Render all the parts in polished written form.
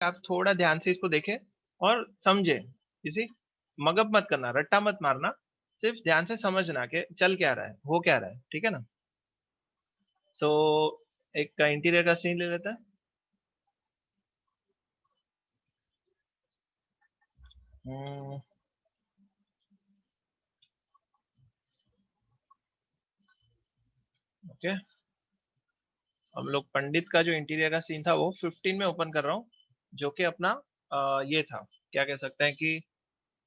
आप थोड़ा ध्यान से इसको देखें और समझे, किसी मगप मत करना, रट्टा मत मारना, सिर्फ ध्यान से समझना कि चल क्या रहा है, हो क्या रहा है, ठीक है ना। सो एक इंटीरियर का सीन ले लेते हैं। ओके, हम लोग पंडित का जो इंटीरियर का सीन था वो 15 में ओपन कर रहा हूँ, जो कि अपना ये था, क्या कह सकते हैं कि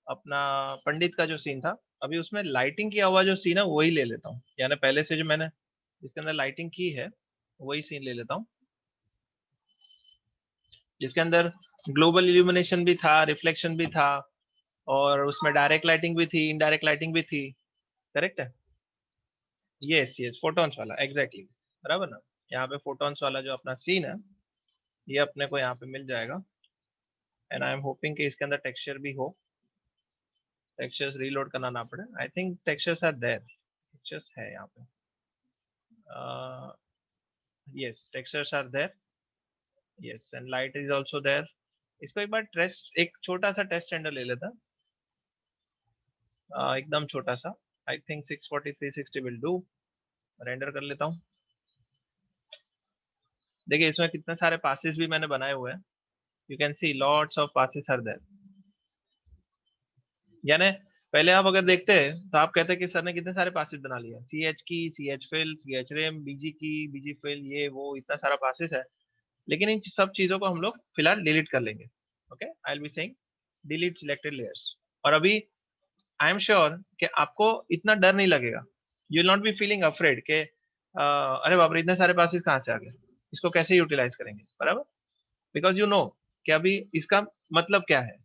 अपना पंडित का जो सीन था। अभी उसमें लाइटिंग किया हुआ जो सीन है वही ले लेता हूँ, यानी पहले से जो मैंने जिसके अंदर लाइटिंग की है वही सीन ले लेता हूँ, जिसके अंदर ग्लोबल इल्यूमिनेशन भी था, रिफ्लेक्शन भी था, और उसमें डायरेक्ट लाइटिंग भी थी, इनडायरेक्ट लाइटिंग भी थी। करेक्ट है। यस यस, फोटॉन्स वाला एग्जैक्टली बराबर ना। यहाँ पे फोटॉन्स वाला जो अपना सीन है ये अपने को यहाँ पे मिल जाएगा। एंड आई एम होपिंग कि इसके अंदर टेक्सचर भी हो, टेक्सचर्स रीलोड करना ना पड़े। I think textures are there, textures है यहाँ पे। Yes, textures are there. Yes, and light is also there. इसको एक बार टेस्ट, एक छोटा सा टेस्ट रेंडर ले लेता, एकदम छोटा सा। I think 640 360 will do. Render कर लेता हूँ। देखिए इसमें कितने सारे पासेस भी मैंने बनाए हुए हैं। You can see lots of passes are there. यानी पहले आप अगर देखते हैं तो आप कहते हैं कि सर ने कितने सारे पासेस बना लिए, सी एच की, C H fill, C H रेम, बीजी की, बीजी फिल, ये वो इतना सारा पासेस है। लेकिन इन सब चीजों को हम लोग फिलहाल डिलीट कर लेंगे। Okay, I will be saying delete selected layers. और अभी आई एम श्योर कि आपको इतना डर नहीं लगेगा, you will not be feeling afraid के अरे बाप रे इतने सारे पासेस कहाँ से आ गए, इसको कैसे यूटिलाइज करेंगे, बराबर। बिकॉज यू नो कि अभी इसका मतलब क्या है,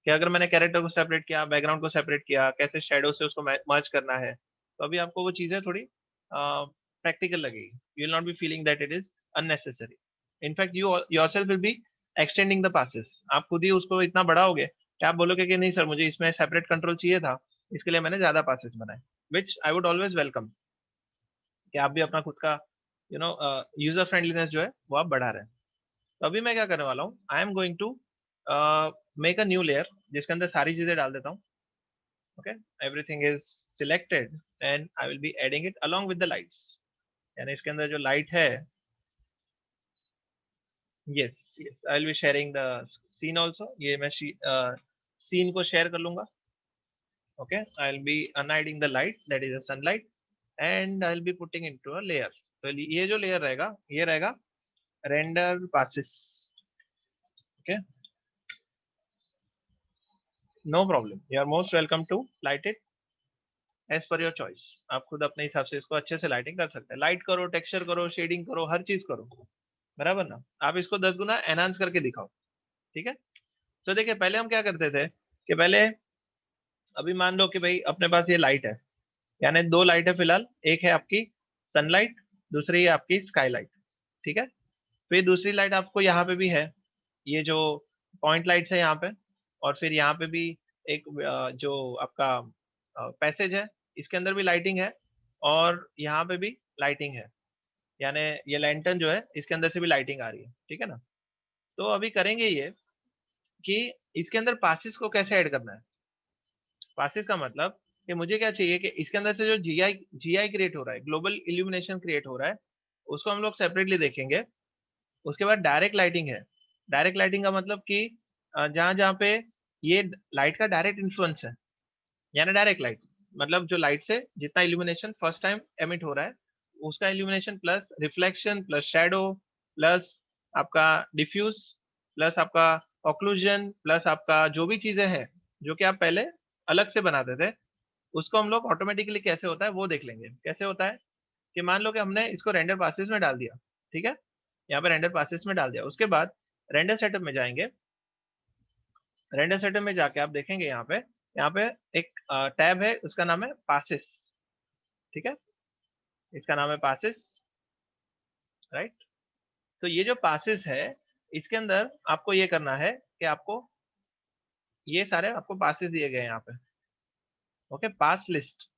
कि अगर मैंने कैरेक्टर को सेपरेट किया, बैकग्राउंड को सेपरेट किया, कैसे शेडो से उसको मर्ज करना है, तो अभी आपको वो चीजें थोड़ी प्रैक्टिकल लगेगी। You will not be feeling that it is unnecessary. In fact you yourself will be extending the passes. आप खुद ही उसको इतना बढ़ाओगे कि आप बोलोगे कि नहीं सर मुझे इसमें सेपरेट कंट्रोल चाहिए था, इसके लिए मैंने ज्यादा पासेस बनाए, विच आई वुड ऑलवेज वेलकम, कि आप भी अपना खुद का यूजर फ्रेंडलीनेस जो है वो आप बढ़ा रहे हैं। तो अभी मैं क्या करने वाला हूँ, I am going to make a new layer जिसके अंदर सारी चीजें डाल देता हूँ। Okay, everything is selected and I will be adding it along with the lights. यानी इसके अंदर जो लाइट है, yes yes, I will be sharing the scene also. ये मैं सीन को शेयर कर लूंगा। Okay, I will be unhiding the light that is a sunlight and I will be putting into a layer. तो ये जो layer रहेगा ये रहेगा render passes. Okay, no problem, you are most welcome to light it as per your choice. आप खुद अपने हिसाब से इसको अच्छे से लाइटिंग कर सकते हैं, लाइट करो, टेक्सचर करो, शेडिंग करो, हर चीज करो, बराबर ना। आप इसको 10 गुना एनहांस करके दिखाओ, ठीक है। तो देखिए पहले हम क्या करते थे कि पहले, अभी मान लो कि भाई अपने पास ये लाइट है, यानी दो लाइट है फिलहाल, एक है आपकी सनलाइट, दूसरी है आपकी स्काई लाइट, ठीक है। फिर दूसरी लाइट आपको यहाँ पे भी है, ये जो पॉइंट लाइट्स है यहाँ पे, और फिर यहाँ पे भी एक जो आपका पैसेज है, इसके अंदर भी लाइटिंग है, और यहाँ पे भी लाइटिंग है, यानी ये लैंटर्न जो है इसके अंदर से भी लाइटिंग आ रही है, ठीक है ना। तो अभी करेंगे ये कि इसके अंदर पासिस को कैसे ऐड करना है। पासिस का मतलब कि मुझे क्या चाहिए कि इसके अंदर से जो जीआई क्रिएट हो रहा है, ग्लोबल इल्यूमिनेशन क्रिएट हो रहा है, उसको हम लोग सेपरेटली देखेंगे। उसके बाद डायरेक्ट लाइटिंग है। डायरेक्ट लाइटिंग का मतलब कि जहाँ जहाँ पे ये लाइट का डायरेक्ट इन्फ्लुएंस है, यानी डायरेक्ट लाइट मतलब जो लाइट से जितना इल्यूमिनेशन फर्स्ट टाइम एमिट हो रहा है उसका illumination, plus reflection, plus shadow, plus आपका डिफ्यूज, प्लस आपका ऑक्लूजन, प्लस आपका जो भी चीजें हैं जो कि आप पहले अलग से बनाते थे, उसको हम लोग ऑटोमेटिकली कैसे होता है वो देख लेंगे। कैसे होता है कि मान लो कि हमने इसको रेंडर पासेस में डाल दिया, ठीक है, यहाँ पे रेंडर पासेस में डाल दिया, उसके बाद रेंडर सेटअप में जाएंगे। रेंडर सेटअप में जाके आप देखेंगे यहाँ पे एक टैब है, उसका नाम है पासेस, ठीक है, इसका नाम है पासेस, राइट। तो ये जो पासेस है इसके अंदर आपको ये करना है कि आपको ये सारे आपको पासेस दिए गए हैं यहाँ पे। ओके, पास लिस्ट,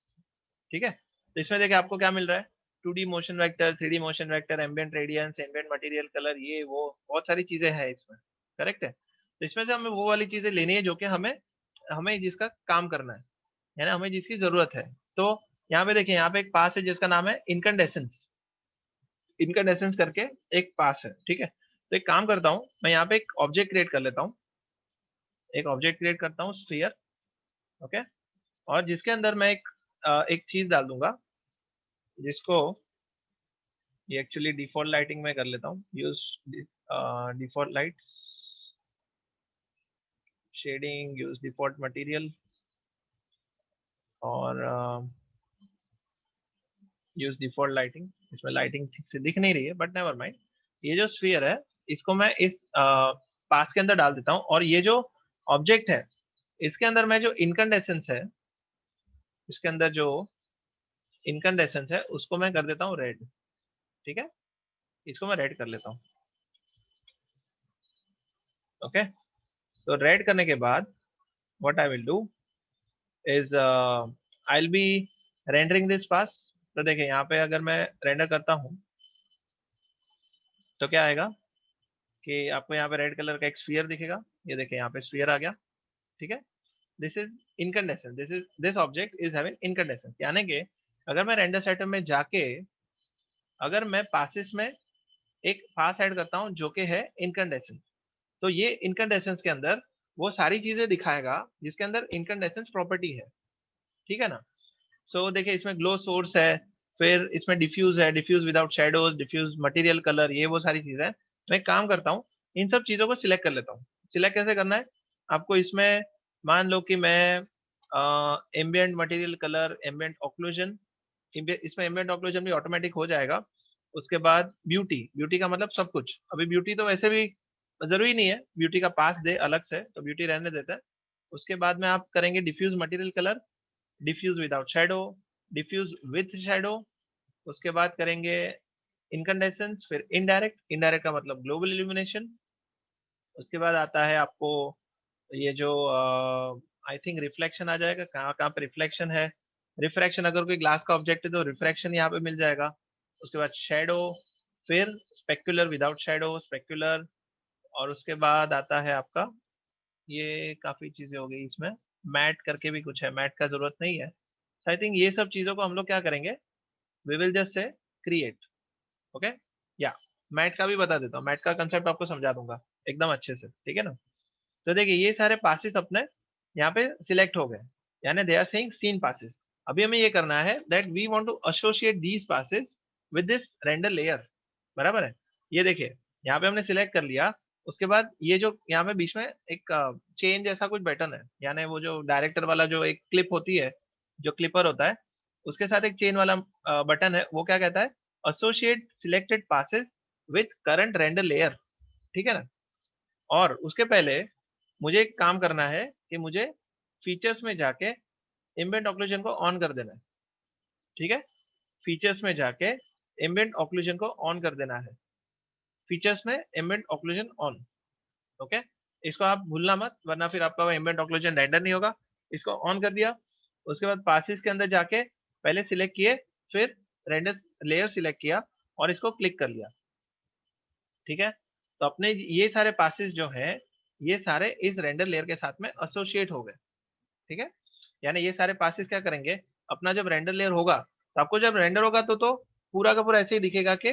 ठीक है। तो इसमें देखिए आपको क्या मिल रहा है, 2D motion vector, 3D motion vector, ambient radiance, ambient material colour, ये वो बहुत सारी चीजें हैं इसमें। करेक्ट है। तो इसमें से हमें वो वाली चीजें लेनी है जो कि हमें हमें जिसका काम करना है ना, हमें जिसकी जरूरत है। तो यहाँ पे देखिए, यहाँ पे एक पास है जिसका नाम है इनकंडेसेंस। इनकंडेसेंस करके एक पास है, ठीक है। तो एक काम करता हूँ, मैं यहाँ पे एक ऑब्जेक्ट क्रिएट कर लेता हूँ। एक ऑब्जेक्ट क्रिएट करता हूँ, स्फीयर। ओके। और जिसके अंदर मैं एक चीज डाल दूंगा, जिसको ये एक्चुअली डिफॉल्ट लाइटिंग में कर लेता हूँ use. Default lights, shading, use default material, और यूज डिफॉल्ट लाइटिंग। इसमें लाइटिंग ठीक से दिख नहीं रही है, बट नेवर माइंड। ये जो स्फीयर है, इसको मैं इस पास के अंदर डाल देता हूँ, और ये जो ऑब्जेक्ट है, इसके अंदर मैं जो इनकंडेसेंस है, इसके अंदर जो इनकंडेसेंस है उसको मैं कर देता हूँ रेड। ठीक है, इसको मैं रेड कर लेता हूँ। ओके। तो रेड करने के बाद what I will do is I will be rendering this pass. तो देखिए, यहाँ पे अगर मैं रेंडर करता हूँ तो क्या आएगा कि आपको यहाँ पे रेड कलर का एक स्फीयर दिखेगा। ये देखिए, यहाँ पे स्फीयर आ गया। ठीक है। This is incandescence, this object is having incandescence, यानी कि अगर मैं रेंडर सेटअप में जाके अगर मैं पासिस में एक पास ऐड करता हूँ जो कि है इनकंडेसेंस, तो ये इनकंडेसेंस के अंदर वो सारी चीजें दिखाएगा जिसके अंदर इनकंडेसेंस प्रॉपर्टी है। ठीक है ना। सो देखिए, इसमें ग्लो सोर्स है, फिर इसमें डिफ्यूज है, diffuse without shadows, diffuse material colour, ये वो सारी चीजें हैं। मैं एक काम करता हूँ, इन सब चीजों को सिलेक्ट कर लेता हूँ। सिलेक्ट कैसे करना है आपको, इसमें मान लो कि मैं ambient material colour, ambient occlusion, इसमें एम्बियंट ऑक्लूजन भी ऑटोमेटिक हो जाएगा। उसके बाद ब्यूटी, ब्यूटी का मतलब सब कुछ। अभी ब्यूटी तो वैसे भी जरूरी नहीं है, ब्यूटी का पास दे अलग से, तो ब्यूटी रहने देते हैं। उसके बाद में आप करेंगे diffuse material colour, diffuse without shadow, diffuse with shadow. उसके बाद करेंगे इनकंडेसेंस, फिर इनडायरेक्ट, इनडायरेक्ट का मतलब ग्लोबल इल्यूमिनेशन। उसके बाद आता है आपको ये जो आई थिंक रिफ्लेक्शन आ जाएगा, कहाँ कहाँ पे रिफ्लेक्शन है। रिफ्रैक्शन, अगर कोई ग्लास का ऑब्जेक्ट है तो रिफ्रैक्शन यहाँ पे मिल जाएगा। उसके बाद शेडो, फिर स्पेक्युलर विदाउट शेडो, स्पेक्युलर। और उसके बाद आता है आपका, ये काफी चीजें हो गई इसमें। मैट करके भी कुछ है, मैट का जरूरत नहीं है। आई थिंक ये सब चीजों को हम लोग क्या करेंगे, we will just say create. Okay. या मैट का भी बता देता हूँ, मैट का कंसेप्ट आपको समझा दूंगा एकदम अच्छे से, ठीक है ना। तो देखिए, ये सारे पासिस अपने यहाँ पे सिलेक्ट हो गए, यानी they are saying scene passes. अभी हमें ये करना है that we want to associate these passes with this render layer. बराबर है। ये देखिए, यहाँ पे हमने सिलेक्ट कर लिया। उसके बाद ये जो यहाँ पे बीच में एक चेन जैसा कुछ बटन है, यानी वो जो डायरेक्टर वाला जो एक क्लिप होती है, जो क्लिपर होता है, उसके साथ एक चेन वाला बटन है, वो क्या कहता है, associate selected passes with current render layer. ठीक है ना। और उसके पहले मुझे एक काम करना है कि मुझे फीचर्स में जाके एम्बिएंट ऑक्लूजन को ऑन कर देना है। ठीक है। फीचर्स में जाके एम्बिएंट ऑक्लूजन को ऑन कर देना है। फीचर्स में एम्बिएंट ऑक्लूजन ऑन। ओके। इसको आप भूलना मत, वरना फिर आपका एम्बिएंट ऑक्लूजन रेंडर नहीं होगा। इसको ऑन कर दिया। उसके बाद पासिस के अंदर जाके पहले सिलेक्ट किए, फिर रेंडर लेयर सिलेक्ट किया, और इसको क्लिक कर लिया। ठीक है। तो अपने ये सारे पासिस जो है, ये सारे इस रेंडर लेयर के साथ में एसोसिएट हो गए। ठीक है। यानी ये सारे पासिस क्या करेंगे, अपना जब रेंडर लेयर होगा, तो आपको जब रेंडर होगा तो पूरा का पूरा ऐसे ही दिखेगा कि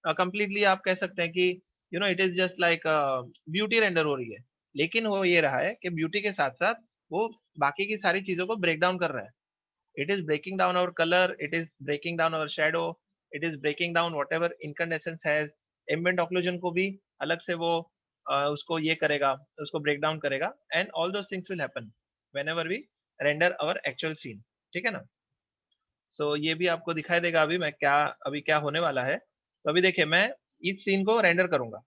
कंप्लीटली आप कह सकते हैं कि it is just like beauty render हो रही है। लेकिन वो ये रहा है कि ब्यूटी के साथ साथ वो बाकी की सारी चीजों को ब्रेक डाउन कर रहा है। It is breaking down our colour, it is breaking down our shadow, it is breaking down whatever incandescence has. Ambient occlusion को भी अलग से वो उसको ये करेगा, उसको ब्रेक डाउन करेगा, and all those things will happen whenever we render our actual scene। ठीक है ना। सो ये भी आपको दिखाई देगा अभी क्या होने वाला है। तो अभी देखिए, मैं इस सीन को रेंडर करूंगा।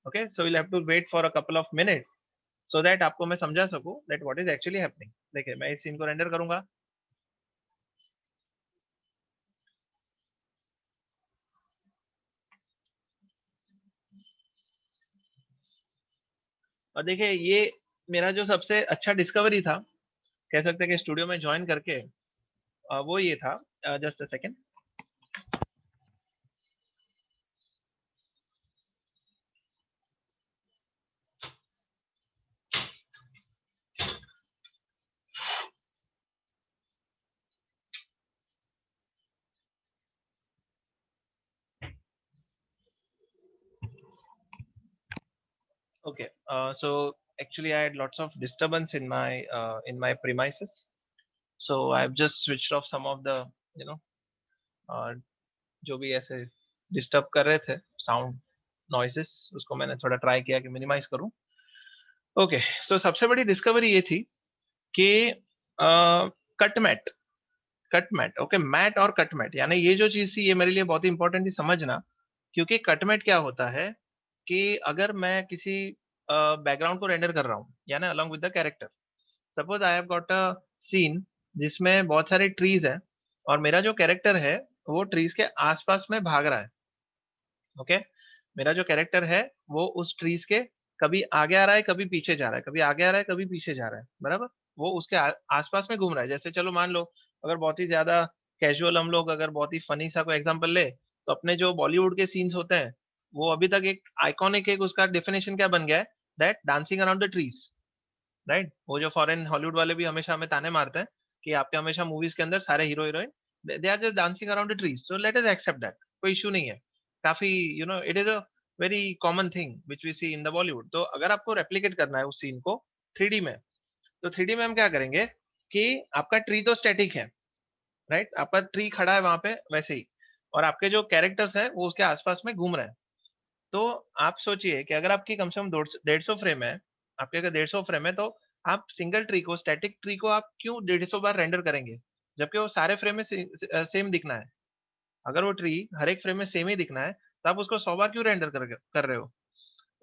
Okay. So will have to wait for a couple of minutes so that आपको मैं समझा सकूं that what is actually happening. देखिए, मैं इस सीन को रेंडर करूंगा। और देखिए, ये मेरा जो सबसे अच्छा डिस्कवरी था, कह सकते हैं कि स्टूडियो में ज्वाइन करके, वो ये था। Just a second. Okay, so actually I had lots of disturbance in my premises, so I've just switched off some of the, you know, uh, जो भी ऐसे डिस्टर्ब कर रहे थे साउंड नॉइसेस, उसको मैंने थोड़ा ट्राई किया कि मिनिमाइज करूं. ओके, सो सबसे बड़ी डिस्कवरी ये थी कि cut matte, cut matte, okay, matte और कट मैट, यानी ये जो चीज थी ये मेरे लिए बहुत ही इंपॉर्टेंट थी समझना. क्योंकि कट मैट क्या होता है कि अगर मैं किसी बैकग्राउंड को रेंडर कर रहा हूँ, यानी along with the character, suppose I have got a scene जिसमें बहुत सारे ट्रीज है और मेरा जो कैरेक्टर है वो ट्रीज के आसपास में भाग रहा है. ओके, मेरा जो कैरेक्टर है वो उस ट्रीज के कभी आगे आ रहा है, कभी पीछे जा रहा है, कभी आगे आ रहा है, कभी पीछे जा रहा है, बराबर. वो उसके आसपास में घूम रहा है. जैसे चलो मान लो, अगर बहुत ही ज्यादा कैजुअल हम लोग अगर बहुत ही फनी सा कोई एग्जांपल ले, तो अपने जो बॉलीवुड के सीन्स होते हैं वो अभी तक एक आइकॉनिक, एक उसका डेफिनेशन क्या बन गया है, that dancing around the trees, right. वो जो फॉरेन हॉलीवुड वाले भी हमेशा हमें ताने मारते हैं कि आपके हमेशा मूवीज के अंदर सारे hero heroine they are just dancing around the trees, so let us accept that, कोई इशू नहीं है. काफी, you know, it is a very common thing which we see in the Bollywood. तो अगर आपको रेप्लिकेट करना है उस सीन को 3D में, तो 3D में हम क्या करेंगे कि आपका ट्री तो स्टैटिक है, राइट, आपका ट्री खड़ा है वहां पे वैसे ही, और आपके जो कैरेक्टर्स है वो उसके आसपास में घूम रहे हैं. तो आप सोचिए कि अगर आपकी कम से कम 150 फ्रेम है, आपके अगर 150 फ्रेम है, तो आप सिंगल ट्री को, स्टैटिक ट्री को आप क्यों 150 बार रेंडर करेंगे, जबकि वो सारे फ्रेम में सेम दिखना है. अगर वो ट्री हर एक फ्रेम में सेम ही दिखना है, तो आप उसको 100 बार क्यों रेंडर कर रहे हो.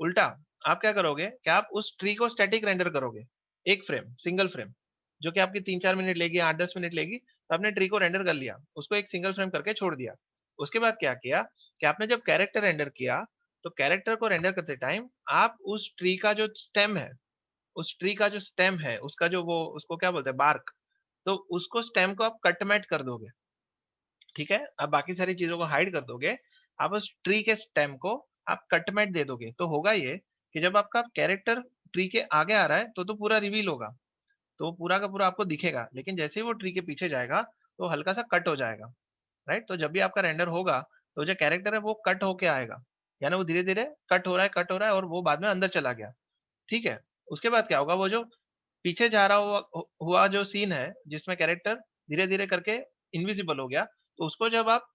उल्टा आप क्या करोगे कि आप उस ट्री को स्टैटिक रेंडर करोगे, एक फ्रेम, सिंगल फ्रेम, जो कि आपकी 3-4 मिनट लेगी, 8-10 मिनट लेगी, तो आपने ट्री को रेंडर कर लिया, उसको एक सिंगल फ्रेम करके छोड़ दिया. उसके बाद क्या किया कि आपने जब कैरेक्टर रेंडर किया, तो कैरेक्टर को रेंडर करते टाइम आप उस ट्री का जो स्टेम है, उस ट्री का जो स्टेम है, उसका जो वो उसको क्या बोलते हैं, बार्क, तो उसको स्टेम को आप कट मैट कर दोगे. ठीक है, आप बाकी सारी चीजों को हाइड कर दोगे, आप उस ट्री के स्टेम को आप कट मैट दे दोगे. तो होगा ये कि जब आपका कैरेक्टर ट्री के आगे आ रहा है तो पूरा रिवील होगा, तो पूरा का पूरा आपको दिखेगा, लेकिन जैसे ही वो ट्री के पीछे जाएगा तो हल्का सा कट हो जाएगा, राइट. तो जब भी आपका रेंडर होगा तो जो कैरेक्टर है वो कट होके आएगा, यानी वो धीरे धीरे कट हो रहा है, कट हो रहा है, और वो बाद में अंदर चला गया. ठीक है, उसके बाद क्या होगा, वो जो पीछे जा रहा हुआ जो सीन है जिसमें कैरेक्टर धीरे धीरे करके इनविजिबल हो गया, तो उसको जब आप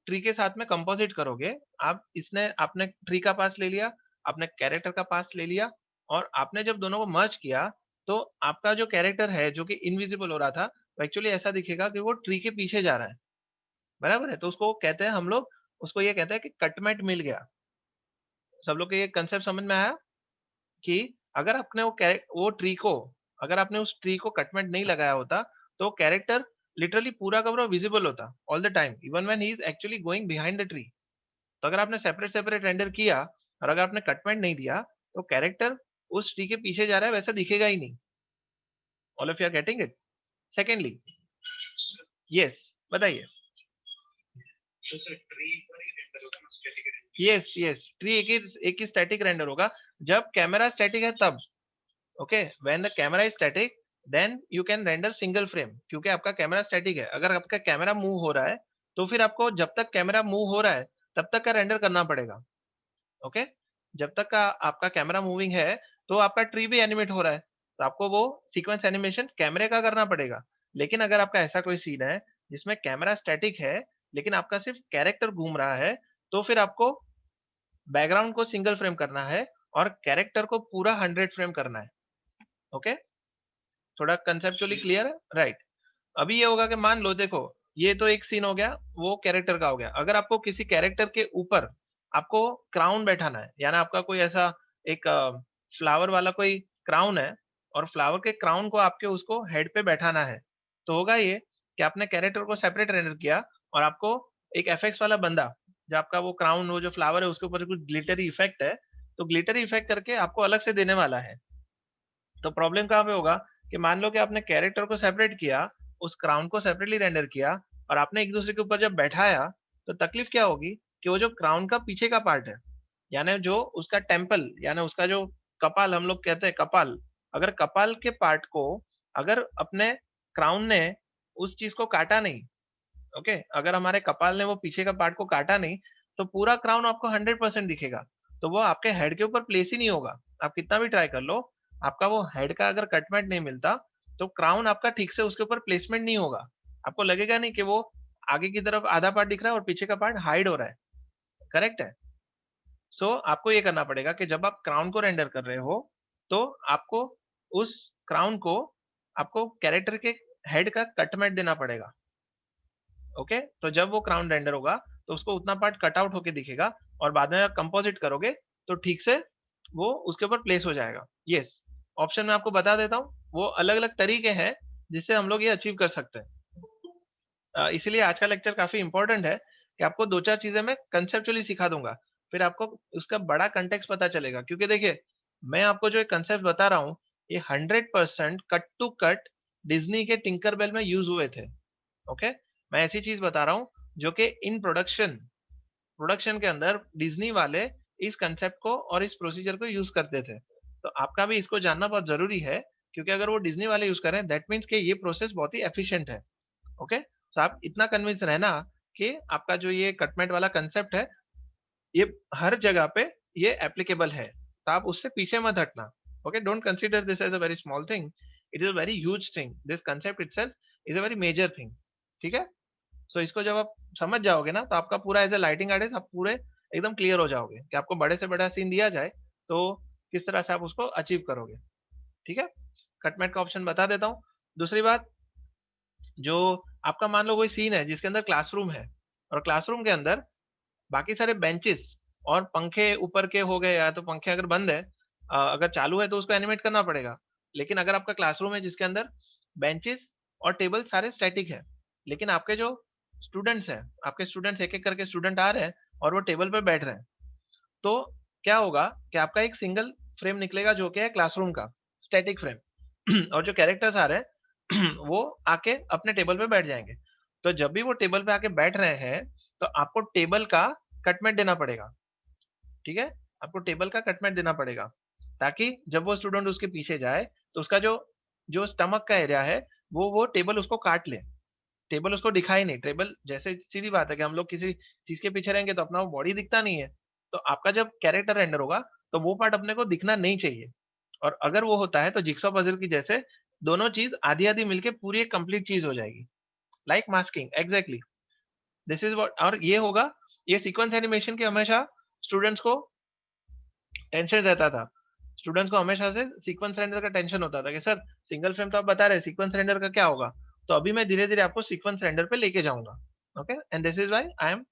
ट्री के साथ में कंपोजिट करोगे, आप इसने आपने ट्री का पास ले लिया, आपने कैरेक्टर का पास ले लिया, और आपने जब दोनों को मर्ज किया, तो आपका जो कैरेक्टर है जो कि इनविजिबल हो रहा था, वो एक्चुअली ऐसा दिखेगा कि वो ट्री के पीछे जा रहा है, बराबर है. तो उसको कहते हैं हम लोग, उसको ये कहते हैं कि कटमेट मिल गया. सब लोग को ये कंसेप्ट समझ में आया कि अगर आपने वो ट्री को, अगर आपने उस ट्री को कटमेंट नहीं लगाया होता, तो कैरेक्टर लिटरली पूरा का पूरा विजिबल होता all the time, even when he is actually going behind the tree. तो अगर आपने सेपरेट सेपरेट रेंडर किया और अगर आपने कटमेंट नहीं दिया, तो कैरेक्टर उस ट्री के पीछे जा रहा है वैसा दिखेगा ही नहीं. All of you are getting it. Secondly, yes, बताइए. यस यस, ट्री एक ही स्टैटिक रेंडर होगा जब कैमरा स्टैटिक है तब. Okay, when the camera is static, then you can render single frame, क्योंकि आपका कैमरा स्टैटिक है. अगर आपका कैमरा मूव हो रहा है, तो फिर आपको जब तक कैमरा मूव हो रहा है तब तक का रेंडर करना पड़ेगा. ओके, जब तक का आपका कैमरा मूविंग है, तो आपका ट्री भी एनिमेट हो रहा है, तो आपको वो सीक्वेंस एनिमेशन कैमरे का करना पड़ेगा. लेकिन अगर आपका ऐसा कोई सीन है जिसमें कैमरा स्टैटिक है लेकिन आपका सिर्फ कैरेक्टर घूम रहा है, तो फिर आपको बैकग्राउंड को सिंगल फ्रेम करना है और कैरेक्टर को पूरा 100 फ्रेम करना है. ओके, थोड़ा कंसेप्चुअली क्लियर है, राइट. अभी ये होगा कि मान लो, देखो, ये तो एक सीन हो गया, वो कैरेक्टर का हो गया. अगर आपको किसी कैरेक्टर के ऊपर आपको क्राउन बैठाना है, यानी आपका कोई ऐसा एक फ्लावर वाला कोई क्राउन है, और फ्लावर के क्राउन को आपके उसको हेड पे बैठाना है, तो होगा ये कि आपने कैरेक्टर को सेपरेट रेंडर किया, और आपको एक एफएक्स वाला बंदा, जो आपका वो क्राउन, वो जो फ्लावर है उसके ऊपर कुछ ग्लिटरी इफेक्ट है, तो ग्लिटरी इफेक्ट करके आपको अलग से देने वाला है. तो प्रॉब्लम कहाँ पे होगा कि मान लो कि आपने कैरेक्टर को सेपरेट किया, उस क्राउन को सेपरेटली रेंडर किया, और आपने एक दूसरे के ऊपर जब बैठाया, तो तकलीफ क्या होगी कि वो जो क्राउन का पीछे का पार्ट है, यानी जो उसका टेम्पल, यानी उसका जो कपाल, हम लोग कहते हैं कपाल, अगर कपाल के पार्ट को, अगर अपने क्राउन ने उस चीज को काटा नहीं, ओके, अगर हमारे कपाल ने वो पीछे का पार्ट को काटा नहीं, तो पूरा क्राउन आपको 100% दिखेगा, तो वो आपके हेड के ऊपर प्लेस ही नहीं होगा. आप कितना भी ट्राई कर लो, आपका वो हेड का अगर कटमेट नहीं मिलता तो क्राउन आपका ठीक से उसके ऊपर प्लेसमेंट नहीं होगा। आपको लगेगा नहीं कि वो आगे की तरफ आधा पार्ट दिख रहा है और पीछे का पार्ट हाइड हो रहा है। करेक्ट है? सो आपको ये करना पड़ेगा कि जब आप क्राउन को रेंडर कर रहे हो तो आपको उस क्राउन को आपको कैरेक्टर के हेड का कटमेट देना पड़ेगा। ओके, तो जब वो क्राउन रेंडर होगा तो उसको उतना पार्ट कट आउट होके दिखेगा और बाद में कंपोजिट करोगे तो ठीक से वो उसके ऊपर प्लेस हो जाएगा। यस, ऑप्शन में आपको बता देता हूँ, वो अलग अलग तरीके हैं जिससे हम लोग ये अचीव कर सकते हैं। इसीलिए आज का लेक्चर काफी इंपॉर्टेंट है कि आपको दो चार चीजें मैं कंसेप्चुअली सिखा दूंगा, फिर आपको उसका बड़ा कंटेक्स्ट पता चलेगा। क्योंकि देखिए, मैं आपको जो एक कंसेप्ट बता रहा हूँ ये 100% कट टू कट डिज्नी के टिंकर बेल में यूज हुए थे। ओके, मैं ऐसी चीज बता रहा हूँ जो कि इन प्रोडक्शन प्रोडक्शन के अंदर डिज्नी वाले इस कंसेप्ट को और इस प्रोसीजर को यूज करते थे। तो आपका भी इसको जानना बहुत जरूरी है, क्योंकि अगर वो डिज्नी वाले यूज करें दैट मीन्स कि ये प्रोसेस बहुत ही एफिशिएंट है। ओके, तो आप इतना कन्विंस रहना कि आपका जो ये कटमेट वाला कंसेप्ट है ये हर जगह पे ये एप्लीकेबल है, तो आप उससे पीछे मत हटना। Okay, don't consider this as a very small thing, it is a very huge thing, this concept itself is a very major thing. ठीक है, सो इसको जब आप समझ जाओगे ना तो आपका पूरा एज ए लाइटिंग आर्टिस्ट आप पूरे एकदम क्लियर हो जाओगे कि आपको बड़े से बड़ा सीन दिया जाए तो किस तरह से आप उसको अचीव करोगे। ठीक है, कटमेट का ऑप्शन बता देता हूँ। दूसरी बात, जो आपका मान लो कोई सीन है जिसके अंदर क्लासरूम है और क्लासरूम के अंदर बाकी सारे बेंचेस और पंखे ऊपर के हो गए, या तो पंखे अगर बंद है, अगर चालू है तो उसको एनिमेट करना पड़ेगा। लेकिन अगर आपका क्लासरूम है जिसके अंदर बेंचेस और टेबल सारे स्टैटिक है, लेकिन आपके जो स्टूडेंट्स हैं, आपके स्टूडेंट्स एक एक करके स्टूडेंट आ रहे हैं और वो टेबल पे बैठ रहे हैं, तो क्या होगा कि आपका एक सिंगल फ्रेम निकलेगा जो कि है क्लासरूम का स्टैटिक फ्रेम और जो कैरेक्टर्स आ रहे हैं वो आके अपने टेबल पे बैठ जाएंगे। तो जब भी वो टेबल पे आके बैठ रहे हैं तो आपको टेबल का कटमेट देना पड़ेगा। ठीक है, आपको टेबल का कटमेट देना पड़ेगा ताकि जब वो स्टूडेंट उसके पीछे जाए तो उसका जो जो स्टमक का एरिया है वो टेबल उसको काट ले। टेबल उसको दिखाई नहीं, टेबल जैसे सीधी बात है कि हम लोग किसी चीज के पीछे रहेंगे तो अपना वो बॉडी दिखता नहीं है। तो आपका जब कैरेक्टर रेंडर होगा तो वो पार्ट अपने को दिखना नहीं चाहिए, और अगर वो होता है तो जिक्सॉ पजल की जैसे दोनों चीज आधी आधी मिलके पूरी एक कंप्लीट चीज हो जाएगी। Like masking exactly, this is what. और ये होगा, ये सीक्वेंस एनिमेशन के हमेशा स्टूडेंट्स को टेंशन रहता था। स्टूडेंट्स को हमेशा से सीक्वेंस रेंडर का टेंशन होता था कि सर सिंगल फ्रेम तो आप बता रहे हैं, सीक्वेंस रेंडर का क्या होगा। तो अभी मैं धीरे धीरे आपको सीक्वेंस रेंडर पे लेके जाऊंगा। Okay, and this is why I am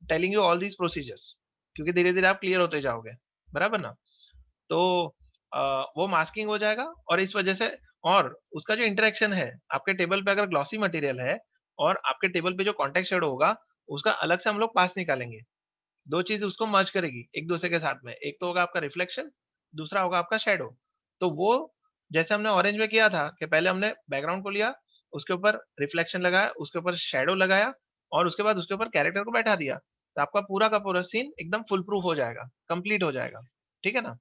telling you all these procedures, क्योंकि धीरे धीरे आप क्लियर होते जाओगे। बराबर ना? तो वो मास्किंग हो जाएगा और इस वजह से, और उसका जो इंटरेक्शन है आपके टेबल पे अगर ग्लॉसी मटेरियल है और आपके टेबल पे जो कॉन्टेक्स्ट शेडो होगा उसका अलग से हम लोग पास निकालेंगे। दो चीज उसको मर्ज करेगी एक दूसरे के साथ में, एक तो होगा आपका रिफ्लेक्शन, दूसरा होगा आपका शेडो। तो वो जैसे हमने ऑरेंज में किया था कि पहले हमने बैकग्राउंड को लिया, उसके ऊपर रिफ्लेक्शन लगाया, उसके ऊपर शेडो लगाया और उसके बाद उसके ऊपर कैरेक्टर को बैठा दिया, तो आपका पूरा का पूरा सीन एकदम फुल प्रूफ हो जाएगा, कंप्लीट हो जाएगा। ठीक है ना?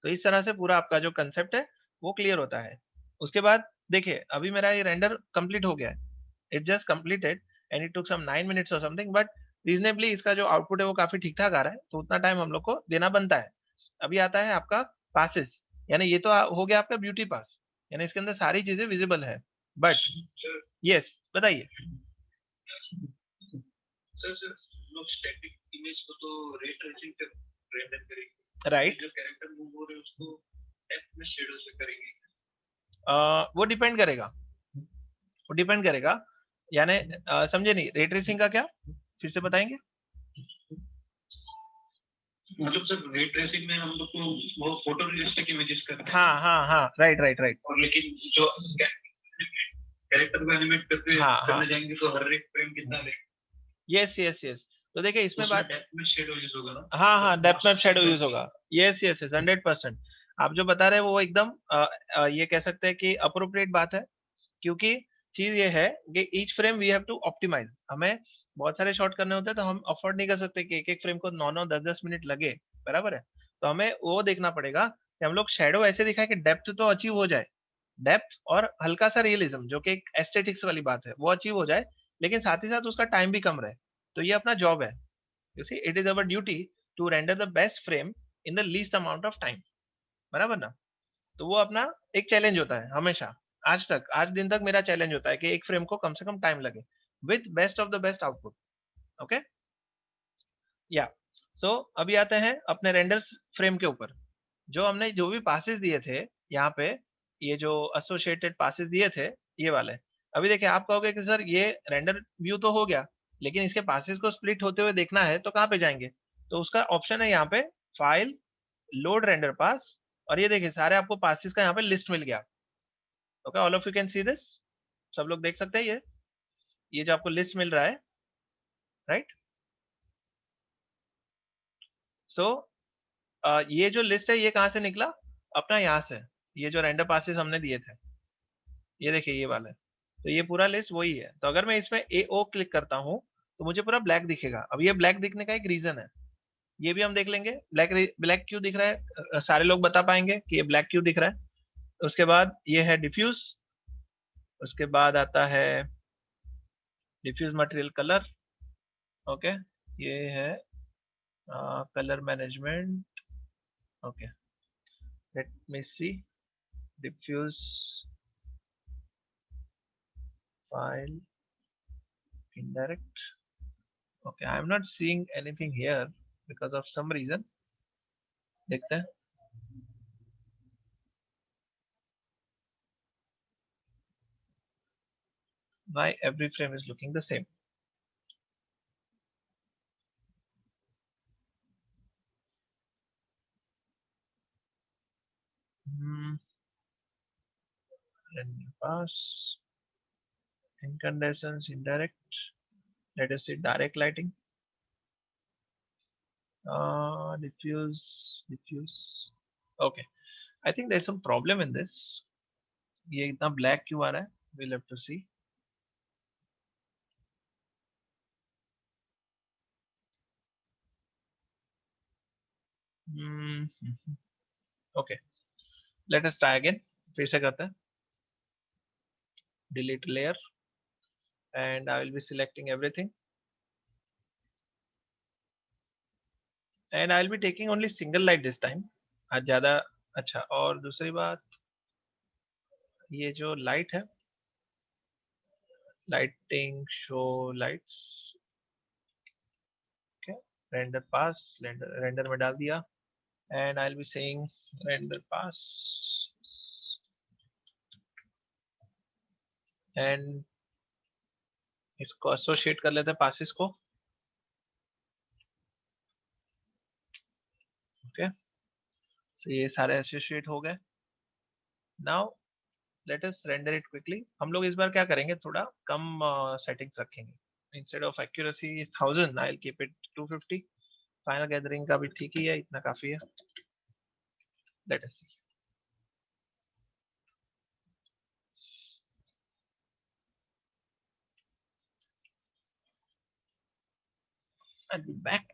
तो इस तरह से पूरा आपका जो कंसेप्ट है वो क्लियर होता है। उसके बाद देखिए, अभी मेरा ये रेंडर कंप्लीट हो गया है, it just completed and it took some 9 minutes और समथिंग, बट रीजनेबली इसका जो आउटपुट है वो काफी ठीक ठाक आ रहा है, तो उतना टाइम हम लोग को देना बनता है। अभी आता है आपका पासिस, यानी ये तो हो गया आपका ब्यूटी पास, यानी इसके अंदर सारी चीजें विजिबल है। बट यस, बताइए। सर सर, लोग स्टैटिक इमेज को तो रे ट्रेसिंग से रेंडर करेंगे, राइट? जो कैरेक्टर मूव हो रहे हैं उसको डेप्थ में शेडो से करेंगे। वो डिपेंड करेगा, वो डिपेंड करेगा, यानी समझे नहीं, रे ट्रेसिंग का क्या, फिर से बताएंगे? मतलब सर रे ट्रेसिंग में हम लोग को वो फोटो रियलिस्टिक इमेजेस करते हैं। हाँ हाँ हाँ, राइट राइट राइट। और लेकिन जो कैरेक्टर को एनिमेट करते हाँ, करने जाएंगे तो हर एक फ्रेम कितना लेगा? यस यस यस, तो देखिए इसमें बात डेप्थ में शेडो यूज होगा ना? हाँ हाँ, डेप्थ में शेडो यूज होगा। Yes yes yes, 100%। आप जो बता रहे हैं वो एकदम ये कह सकते हैं कि अप्रोप्रिएट बात है, क्योंकि चीज ये है कि each frame we have to optimise. हमें बहुत सारे शॉट करने होते हैं तो हम अफोर्ड नहीं कर सकते कि एक एक फ्रेम को 9-9 10-10 मिनट लगे। बराबर है? तो हमें वो देखना पड़ेगा कि हम लोग शेडो ऐसे दिखाए कि डेप्थ तो अचीव हो जाए, डेप्थ और हल्का सा रियलिज्म जो कि एक एस्थेटिक्स वाली बात है वो अचीव हो जाए, लेकिन साथ ही साथ उसका टाइम भी कम रहे। तो ये अपना जॉब है। You see, it is our duty to render the best frame in the least amount of time, बराबर ना। तो वो अपना एक चैलेंज होता है हमेशा, आज दिन तक मेरा चैलेंज होता है कि एक फ्रेम को कम से कम टाइम लगे with best of the best output. Okay, या सो अभी आते हैं अपने रेंडर्स फ्रेम के ऊपर। जो हमने जो भी पासेस दिए थे यहाँ पे, ये जो एसोसिएटेड पासेस दिए थे ये वाले, अभी देखिए आप कहोगे कि सर ये रेंडर व्यू तो हो गया, लेकिन इसके पासेस को स्प्लिट होते हुए देखना है तो कहाँ पे जाएंगे? तो उसका ऑप्शन है यहाँ पे फाइल, लोड रेंडर पास, और ये देखिए सारे आपको पासेस का यहाँ पे लिस्ट मिल गया। Okay, all of you can see this, सब लोग देख सकते हैं ये जो आपको लिस्ट मिल रहा है, राइट। सो ये जो लिस्ट है ये कहाँ से निकला? अपना यहाँ से, ये जो रेंडर पासेस हमने दिए थे, ये देखिए ये वाला है। तो ये पूरा लिस्ट वही है। तो अगर मैं इसमें ए ओ क्लिक करता हूँ तो मुझे पूरा ब्लैक दिखेगा। अब ये ब्लैक दिखने का एक रीजन है, ये भी हम देख लेंगे। ब्लैक ब्लैक क्यों दिख रहा है, सारे लोग बता पाएंगे कि ये ब्लैक क्यों दिख रहा है। उसके बाद ये है डिफ्यूज, उसके बाद आता है डिफ्यूज मटेरियल कलर। ओके, ये है colour management. Okay, let me see, diffuse file indirect. Okay, I am not seeing anything here because of some reason. देखते हैं। Why every frame is looking the same? Hmm. Render pass, incandescence, indirect. Let us see direct lighting. Diffuse. Okay, I think there's some problem in this. ये इतना black क्यों आ रहा है? We'll have to see. Hmm. Okay, let us try again. फिर से करते हैं। Delete layer, and I will be selecting everything. And I'll be taking only single light this time. आज ज्यादा अच्छा। और दूसरी बात, ये जो लाइट है, lighting show lights, okay, render pass, render में डाल दिया। And I will be saying render pass, and इसको एसोसिएट कर लेते हैं पासिस को। ओके, तो ये सारे एसोसिएट हो गए। Now let us render it quickly. हम लोग इस बार क्या करेंगे, थोड़ा कम सेटिंग्स रखेंगे। Instead of accuracy 1000 I will keep it 250। Final gathering का भी ठीक ही है, इतना काफी है। Let us see. I'll be back.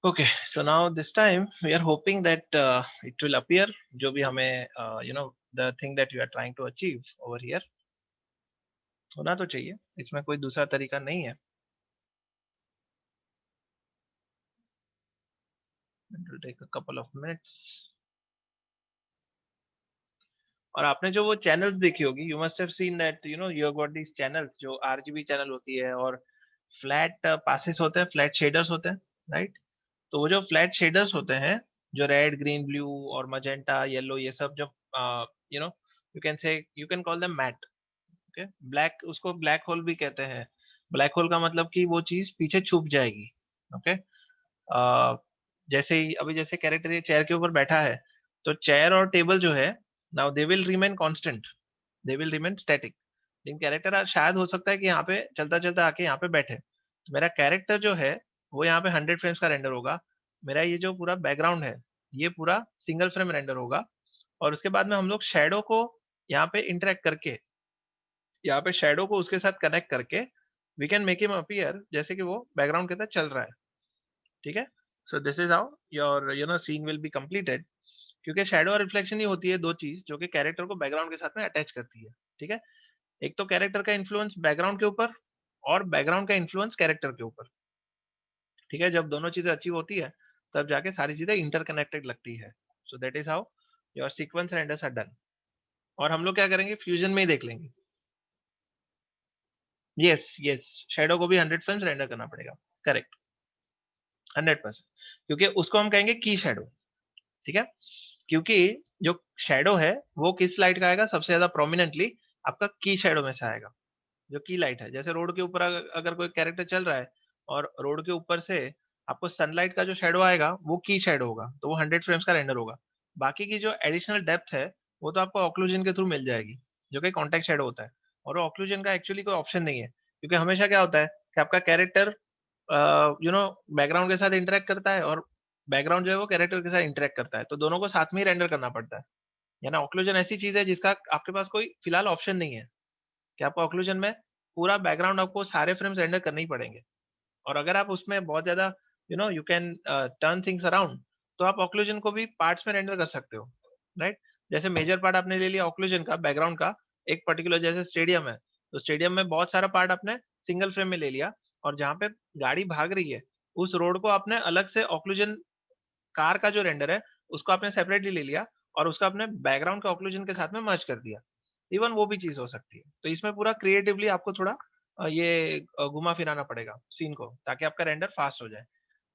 Okay, so now this time we are hoping that it will appear जो भी हमें the thing that you are trying to achieve over here होना तो चाहिए, इसमें कोई दूसरा तरीका नहीं है। It will take a couple of minutes. और आपने जो वो चैनल्स देखी होगी, you must have seen that you have got these channels जो RGB चैनल होती है और फ्लैट पासेस होते हैं, फ्लैट शेडर्स होते हैं, राइट। तो वो जो फ्लैट शेडर्स होते हैं, जो रेड, ग्रीन, ब्लू और मजेंटा, येलो, ये सब जो you know you can say you can call them matte. Okay, black, उसको ब्लैक होल भी कहते हैं। ब्लैक होल का मतलब कि वो चीज पीछे छुप जाएगी। ओके, जैसे ही अभी जैसे कैरेक्टर ये चेयर के ऊपर बैठा है, तो चेयर और टेबल जो है, now they will remain constant, they will remain static. लेकिन कैरेक्टर शायद हो सकता है कि यहाँ पे चलता चलता आके यहाँ पे बैठे, तो मेरा कैरेक्टर जो है वो यहाँ पे 100 फ्रेम्स का रेंडर होगा। मेरा ये जो पूरा बैकग्राउंड है, ये पूरा सिंगल फ्रेम रेंडर होगा। और उसके बाद में हम लोग शेडो को यहाँ पे इंटरेक्ट करके, यहाँ पे शेडो को उसके साथ कनेक्ट करके we can make him appear जैसे कि वो बैकग्राउंड के साथ चल रहा है। ठीक है, so this is how your scene will be completed. क्योंकि शेडो और रिफ्लेक्शन ही होती है दो चीज जो कि कैरेक्टर को बैकग्राउंड के साथ में अटैच करती है। ठीक है, एक तो कैरेक्टर का इन्फ्लुएंस बैकग्राउंड के ऊपर, और बैकग्राउंड का इन्फ्लुएंस कैरेक्टर के ऊपर। ठीक है, जब दोनों चीजें अचीव होती है तब जाके सारी चीजें इंटरकनेक्टेड लगती है। So that is how your sequence renders are done. और हम लोग क्या करेंगे, फ्यूजन में ही देख लेंगे। यस यस, शेडो को भी 100 फ्रेम्स रेंडर करना पड़ेगा। करेक्ट, 100%। क्योंकि उसको हम कहेंगे की शेडो। ठीक है, क्योंकि जो शेडो है वो किस लाइट का आएगा, सबसे ज्यादा प्रोमिनेंटली आपका की शेडो में से आएगा। जो की लाइट है, जैसे रोड के ऊपर अगर कोई कैरेक्टर चल रहा है और रोड के ऊपर से आपको सनलाइट का जो शेडो आएगा वो की शेडो होगा, तो वो 100 फ्रेम्स का रेंडर होगा। बाकी की जो एडिशनल डेप्थ है वो तो आपको ऑक्लूजन के थ्रू मिल जाएगी, जो कि कॉन्टेक्ट शेडो होता है। और ऑक्लूजन का एक्चुअली कोई ऑप्शन नहीं है, क्योंकि हमेशा क्या होता है कि आपका कैरेक्टर बैकग्राउंड के साथ इंटरेक्ट करता है, और बैकग्राउंड जो है वो कैरेक्टर के साथ इंटरेक्ट करता है, तो दोनों को साथ में ही रेंडर करना पड़ता है। या ना, ऑक्लूजन ऐसी चीज है जिसका आपके पास कोई फिलहाल ऑप्शन नहीं है कि आपको ऑक्लूजन में पूरा बैकग्राउंड आपको सारे फ्रेम्स रेंडर करने ही पड़ेंगे। और अगर आप उसमें बहुत ज्यादा you can turn things around, तो आप ऑक्लूजन को भी पार्ट्स में रेंडर कर सकते हो। राइट, जैसे मेजर पार्ट आपने ले लिया ऑक्लूजन का, बैकग्राउंड का, एक पर्टिकुलर जैसे स्टेडियम है, तो स्टेडियम में बहुत सारा पार्ट आपने सिंगल फ्रेम में ले लिया, और जहाँ पे गाड़ी भाग रही है उस रोड को आपने अलग से ऑक्लूजन, कार का जो रेंडर है उसको आपने सेपरेटली ले लिया और उसका अपने बैकग्राउंड के ऑक्लूजन के साथ में मर्ज कर दिया। इवन वो भी चीज हो सकती है। तो इसमें पूरा क्रिएटिवली आपको थोड़ा ये घुमा फिराना पड़ेगा सीन को, ताकि आपका रेंडर फास्ट हो जाए।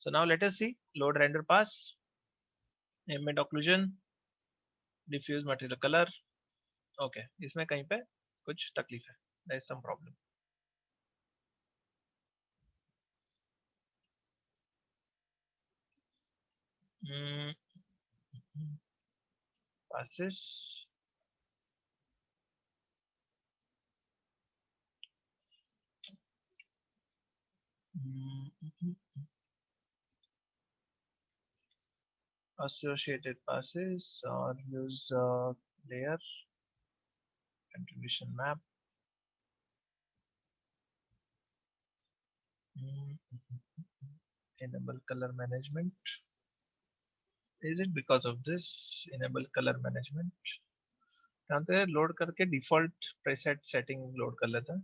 So now let us see, load render pass, ambient occlusion, diffuse material colour. Okay, इसमें कहीं पे कुछ तकलीफ है, there is some problem. Passes, associated passes, or use layer contribution map. Enable color management. Is it because of this enable color management? जानते हैं, load करके default preset setting load कर लेता है।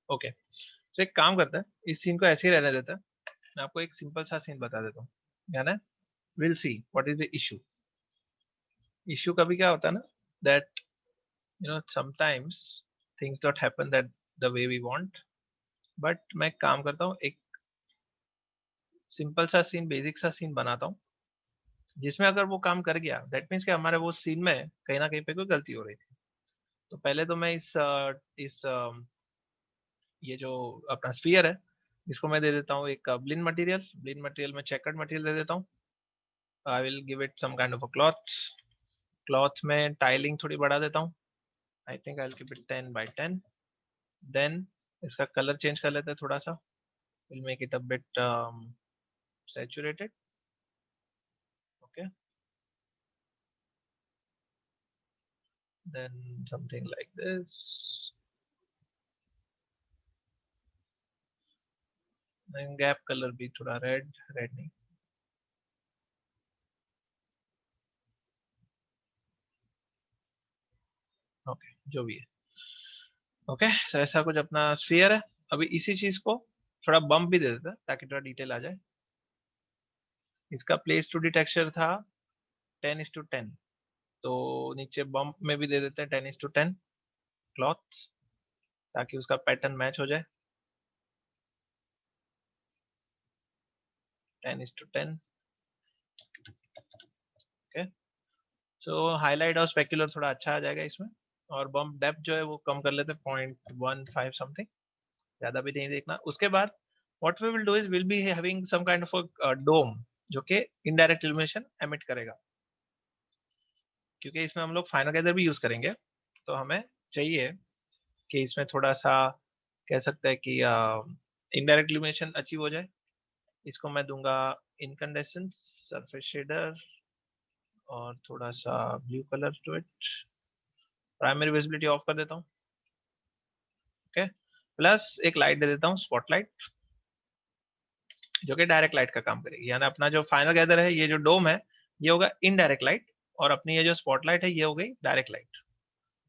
ओके, तो एक काम करता है, इस सीन को ऐसे ही रहने देता है। मैं आपको एक सिंपल सा सीन बता देता हूँ, यानी will see what is the issue. Issue कभी क्या होता है ना, that sometimes things don't happen that the way we want. But मैं एक काम करता हूँ, एक सिंपल सा सीन, बेसिक सा सीन बनाता हूँ, जिसमें अगर वो काम कर गया दैट मीन्स कि हमारे वो सीन में कहीं ना कहीं पे कोई गलती हो रही थी। तो पहले तो मैं ये जो अपना स्फीयर है, इसको मैं दे देता हूँ एक ब्लिन मटेरियल। ब्लिन मटेरियल में चेकर्ड मटेरियल दे देता हूँ। I will give it some kind of a cloth. Cloth में टाइलिंग थोड़ी बढ़ा देता हूँ। I think I will keep it 10 by 10। Then इसका कलर चेंज कर लेते हैं थोड़ा सा, will make it a bit saturated. Okay, then something like this. Gap colour भी थोड़ा रेड, रेड नहीं, ओके जो भी है। ओके, तो ऐसा कुछ अपना स्फीयर है। अभी इसी चीज को थोड़ा बम्प भी दे देता है ताकि थोड़ा डिटेल आ जाए। इसका प्लेस टू डी टेक्सचर था 10:10, तो नीचे बम्प में भी दे देते हैं 10:10 क्लॉथ। ताकि उसका पैटर्न मैच हो जाए। 10:10। ओके, सो हाईलाइट और स्पेक्युलर थोड़ा अच्छा आ जाएगा इसमें। और बम्प डेप्थ जो है वो कम कर लेते हैं, 0.15 समथिंग, ज्यादा भी नहीं देखना। उसके बाद what we will do is will be having some kind of a dome जो कि इनडायरेक्ट इल्यूमिनेशन एमिट करेगा, क्योंकि इसमें हम लोग फाइनल गैदर भी यूज करेंगे। तो हमें चाहिए कि इसमें थोड़ा सा कह सकते हैं कि इनडायरेक्ट इल्यूमिनेशन अचीव हो जाए। इसको मैं दूंगा इनकंडेसेंस, सरफेस शेडर और थोड़ा सा blue colour to it. Primary visibility off कर देता हूँ। ओके, प्लस एक लाइट दे देता हूँ, स्पॉटलाइट, जो कि डायरेक्ट लाइट का काम करेगी। यानी अपना जो फाइनल गैदर है, ये जो डोम है, ये होगा इनडायरेक्ट लाइट, और अपनी ये जो स्पॉटलाइट है ये हो गई डायरेक्ट लाइट।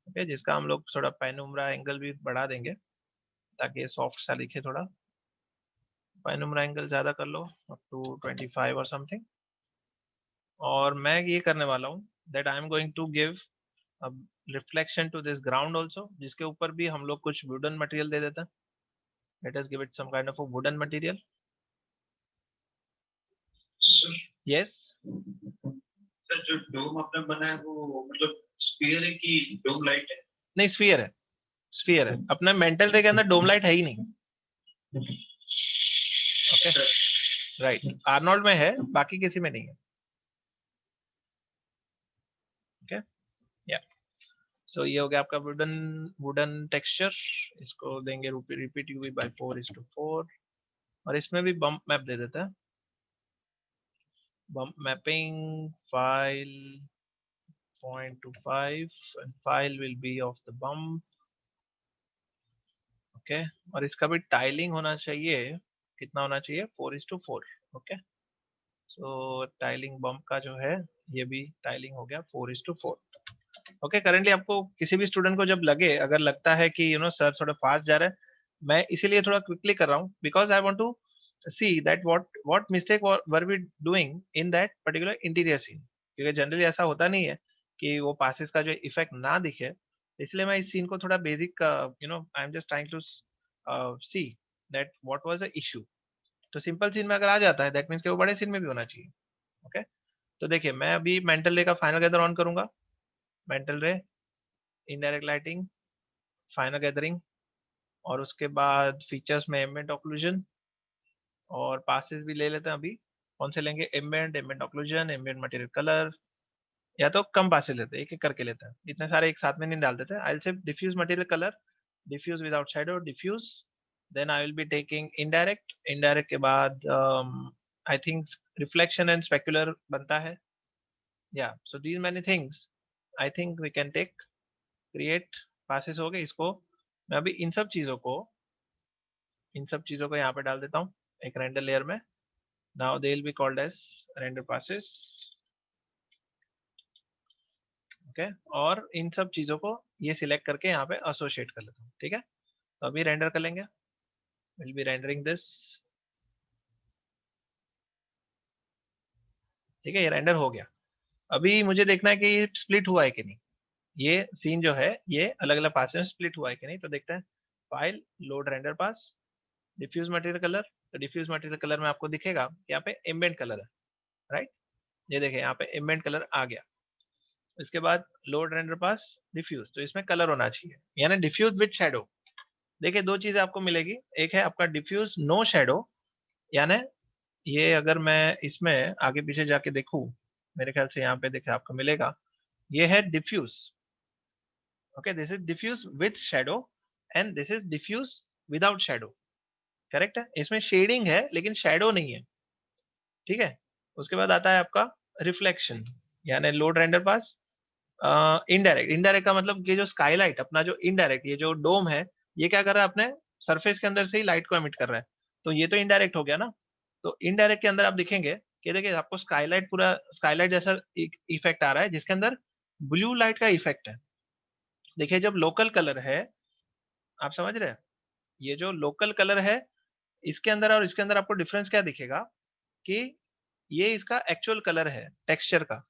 ओके, जिसका हम लोग थोड़ा पेनुम्ब्रा एंगल भी बढ़ा देंगे ताकि ये सॉफ्ट सा दिखे थोड़ा। पेनुम्ब्रा एंगल ज्यादा कर लो, अप टू 25 और समथिंग। और मैं ये करने वाला हूँ that I am going to give reflection to this ground also, जिसके ऊपर भी हम लोग कुछ वुडन मटेरियल दे देते हैं। Let us give it some kind of a wooden material. Yes, sir जो डोम आपने बनाया वो मतलब स्फीयर है कि डोम लाइट है? नहीं स्फीयर है, स्फीयर है। अपने मेंटल रे के अंदर डोम लाइट है ही नहीं। ओके, राइट, आर्नोल्ड में है, बाकी किसी में नहीं है। ओके, या सो ये हो गया आपका वुडन वुडन टेक्सचर। इसको देंगे रिपीट यूवी बाय 4:4। और इसमें भी बम्प मैप दे देते हैं। Bump mapping file 0.25 and file will be of the bump। Okay, और इसका भी टाइलिंग होना चाहिए, कितना होना चाहिए, 4:4। ओके, सो टाइलिंग बम्प का जो है ये भी टाइलिंग हो गया 4:4। ओके, करेंटली आपको किसी भी स्टूडेंट को जब लगे, अगर लगता है कि सर थोड़ा फास्ट जा रहा है, मैं इसीलिए थोड़ा क्विकली कर रहा हूँ, because I want to see that what mistake were we doing in that particular interior scene. क्योंकि जनरली ऐसा होता नहीं है कि वो पासेस का जो इफेक्ट ना दिखे, इसलिए मैं इस सीन को थोड़ा basic I am just trying to see that what was the issue. तो सिंपल सीन में अगर आ जाता है, दैट मीन्स कि वो बड़े सीन में भी होना चाहिए। ओके, तो देखिए मैं अभी मेंटल रे का फाइनल गैदर ऑन करूंगा। मेंटल रे, इनडायरेक्ट लाइटिंग, फाइनल गैदरिंग, और उसके बाद फीचर्स में एम्बिएंट ऑक्लूजन, और पासेस भी ले लेते हैं अभी। कौन से लेंगे, ambient occlusion, ambient material colour, या तो कम पासेस लेते हैं, एक एक करके लेते हैं, इतने सारे एक साथ में नहीं डाल देते। I will say diffuse material colour, diffuse without shadow, diffuse. Then I will be taking indirect, indirect के बाद I think reflection and specular बनता है। या so these many things I think we can take. Create passes हो गए। इसको मैं अभी इन सब चीजों को यहाँ पे डाल देता हूँ एक रेंडर लेयर में। Now they will be called as render passes. Okay, और इन सब चीजों को ये सिलेक्ट करके यहाँ पे एसोसिएट कर लेता हूँ। ठीक है, तो अभी रेंडर कर लेंगे। Will be rendering this. ठीक है, ये रेंडर हो गया। अभी मुझे देखना है कि ये स्प्लिट हुआ है कि नहीं। ये सीन जो है ये अलग अलग पास में स्प्लिट हुआ है कि नहीं, तो देखते हैं। फाइल, लोड रेंडर पास, डिफ्यूज मटेरियल कलर। तो डिफ्यूज मटेरियल कलर में आपको दिखेगा कि यहाँ पे एम्बिएंट कलर है, राइट। ये देखें यहाँ पे एम्बिएंट कलर आ गया। इसके बाद लोड रेंडर पास, डिफ्यूज, तो इसमें कलर होना चाहिए, यानी डिफ्यूज विद शैडो। देखिए दो चीजें आपको मिलेगी, एक है आपका डिफ्यूज नो शैडो, यानी ये अगर मैं इसमें आगे पीछे जाके देखूं, मेरे ख्याल से यहाँ पे देखिए आपको मिलेगा, ये है diffuse. Okay, this is diffuse with shadow and this is diffuse without shadow. Correct है, इसमें शेडिंग है लेकिन शैडो नहीं है। ठीक है, उसके बाद आता है आपका रिफ्लेक्शन, यानी लोड रेंडर पास, इनडायरेक्ट। इनडायरेक्ट का मतलब ये जो स्काईलाइट अपना जो इनडायरेक्ट, ये जो डोम है, ये क्या कर रहा है, अपने सरफेस के अंदर से ही लाइट को एमिट कर रहा है। तो ये तो इनडायरेक्ट हो गया ना। तो इनडायरेक्ट के अंदर आप दिखेंगे कि देखिए आपको स्काईलाइट, पूरा स्काईलाइट जैसा इफेक्ट आ रहा है, जिसके अंदर ब्लू लाइट का इफेक्ट है। देखिए जब लोकल कलर है, आप समझ रहे हैं, ये जो लोकल कलर है, इसके अंदर और इसके अंदर आपको डिफरेंस क्या दिखेगा कि ये इसका एक्चुअल कलर है टेक्सचर का।